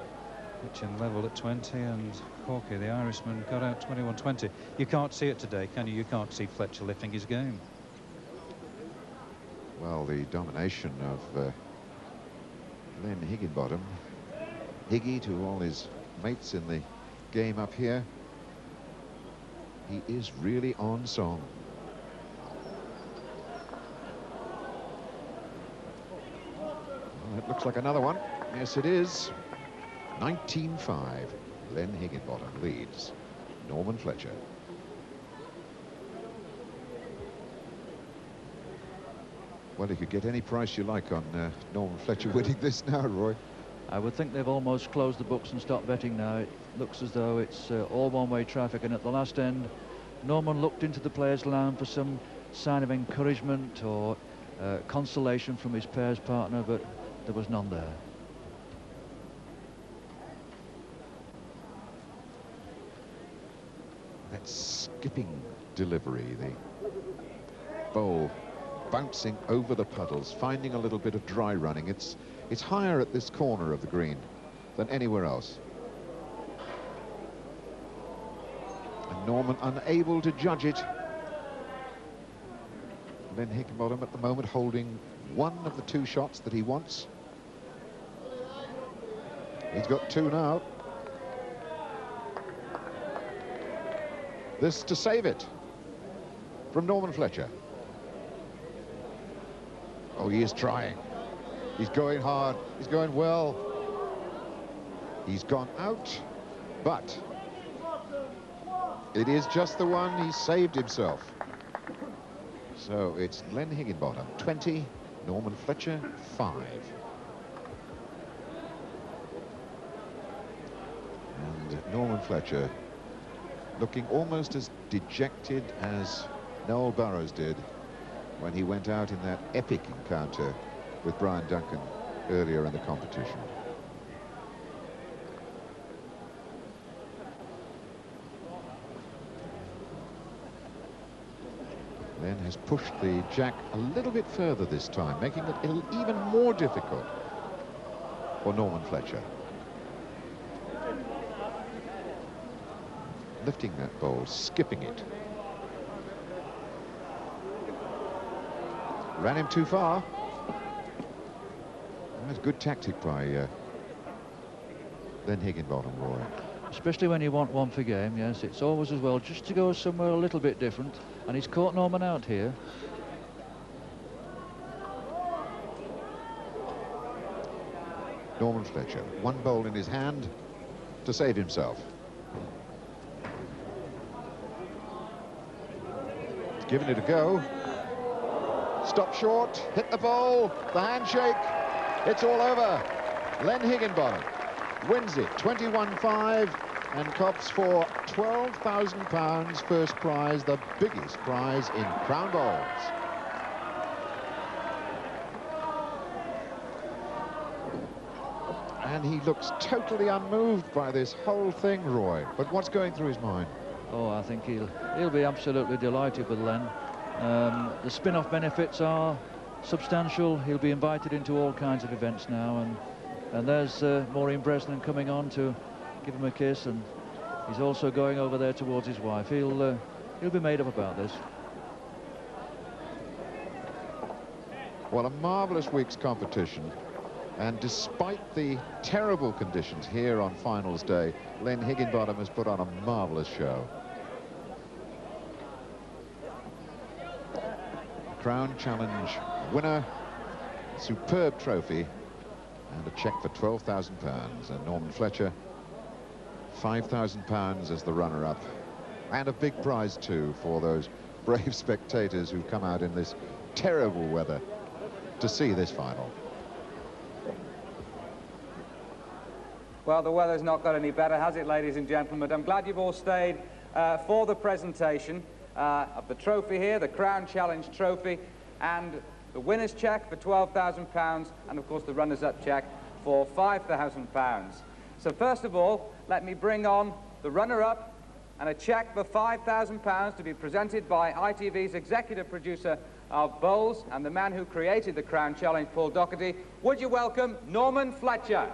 Hitchin level at 20, and Corky, the Irishman, got out 21-20. You can't see it today, can you? You can't see Fletcher lifting his game. Well, the domination of Len Higginbottom. Higgy, to all his mates in the game up here, he is really on song. Well, it looks like another one. Yes, it is. 19-5. Len Higginbottom leads Norman Fletcher. Well, you could get any price you like on Norman Fletcher winning this now, Roy. I would think they've almost closed the books and stopped betting now. It looks as though it's all one-way traffic, and at the last end, Norman looked into the players' lounge for some sign of encouragement or consolation from his pairs partner, but there was none there. That skipping delivery, the bowl bouncing over the puddles, finding a little bit of dry running. It's higher at this corner of the green than anywhere else. And Norman unable to judge it. Len Higginbottom at the moment holding one of the two shots that he wants. He's got two now. This to save it from Norman Fletcher. Oh, he is trying. He's going hard. He's going well. He's gone out, but it is just the one. He saved himself. So it's Len Higginbottom 20, Norman Fletcher 5. And Norman Fletcher looking almost as dejected as Noel Burrows did when he went out in that epic encounter with Brian Duncan earlier in the competition. Len has pushed the jack a little bit further this time, making it even more difficult for Norman Fletcher. Lifting that bowl, skipping it. Ran him too far. That's good tactic by Len Higginbottom, Roy. Especially when you want one for game, yes, it's always as well just to go somewhere a little bit different. And he's caught Norman out here. Norman Fletcher, one bowl in his hand to save himself. He's given it a go. Stop short, hit the bowl, the handshake. It's all over. Len Higginbottom wins it 21-5 and cops for £12,000 first prize, the biggest prize in Crown Bowls. And he looks totally unmoved by this whole thing, Roy. But what's going through his mind? Oh, I think he'll be absolutely delighted with Len. The spin-off benefits are substantial. He'll be invited into all kinds of events now, and there's Maureen Bresnan coming on to give him a kiss, and he's also going over there towards his wife. He'll be made up about this. Well, a marvellous week's competition, and despite the terrible conditions here on finals day, Len Higginbottom has put on a marvellous show. Crown Challenge winner, superb trophy, and a cheque for £12,000. And Norman Fletcher, £5,000 as the runner-up, and a big prize too for those brave spectators who come out in this terrible weather to see this final. Well, the weather's not got any better, has it, ladies and gentlemen? I'm glad you've all stayed for the presentation. of the trophy here, the Crown Challenge Trophy, and the winner's cheque for £12,000, and of course the runner's-up cheque for £5,000. So first of all, let me bring on the runner-up and a cheque for £5,000 to be presented by ITV's executive producer of Bowls and the man who created the Crown Challenge, Paul Doherty. Would you welcome Norman Fletcher?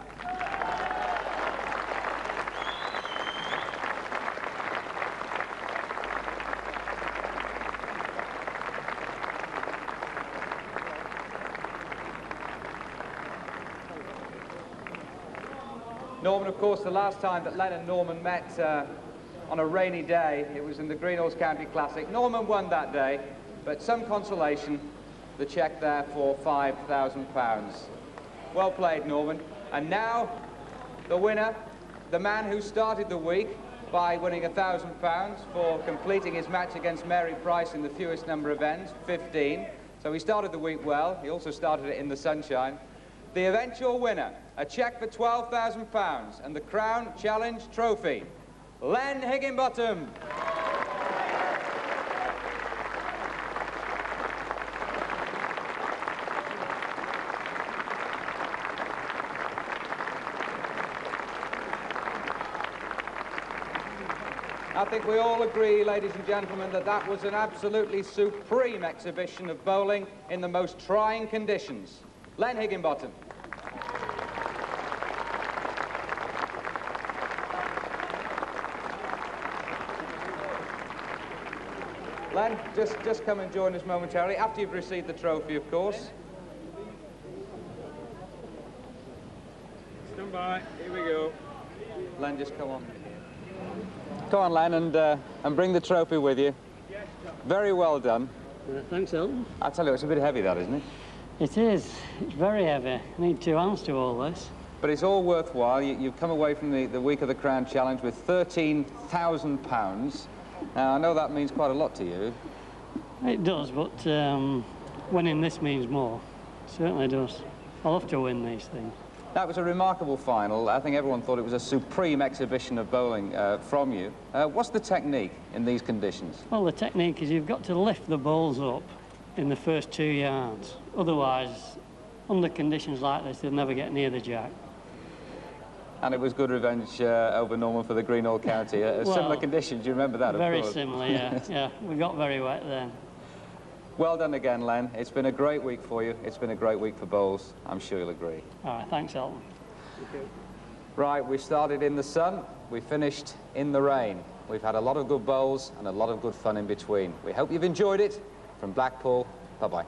Norman, of course, the last time that Len and Norman met on a rainy day, it was in the Greenhills County Classic. Norman won that day, but some consolation, the cheque there for £5,000. Well played, Norman. And now, the winner, the man who started the week by winning £1,000 for completing his match against Mary Price in the fewest number of ends, 15. So he started the week well. He also started it in the sunshine. The eventual winner, a cheque for £12,000 and the Crown Challenge Trophy, Len Higginbottom. I think we all agree, ladies and gentlemen, that that was an absolutely supreme exhibition of bowling in the most trying conditions. Len Higginbottom. Len, just come and join us momentarily, after you've received the trophy, of course. Stand by, here we go. Len, just come on. Come on, Len, and bring the trophy with you. Very well done. Thanks, Elton. I tell you, it's a bit heavy, that, isn't it? It is. It's very heavy. I need 2 hands to all this. But it's all worthwhile. You've come away from the week of the Crown Challenge with £13,000. Now, I know that means quite a lot to you. It does, but winning this means more. It certainly does. I love to win these things. That was a remarkable final. I think everyone thought it was a supreme exhibition of bowling from you. What's the technique in these conditions? Well, the technique is you've got to lift the balls up in the first 2 yards. Otherwise, under conditions like this, they'll never get near the jack. And it was good revenge over Norman for the Greenhills County. Well, similar conditions, you remember that, of course? Very similar, yeah. Yeah, we got very wet then. Well done again, Len. It's been a great week for you. It's been a great week for bowls. I'm sure you'll agree. All right, thanks, Elton. Thank you. Right, we started in the sun. We finished in the rain. We've had a lot of good bowls and a lot of good fun in between. We hope you've enjoyed it. From Blackpool, bye-bye.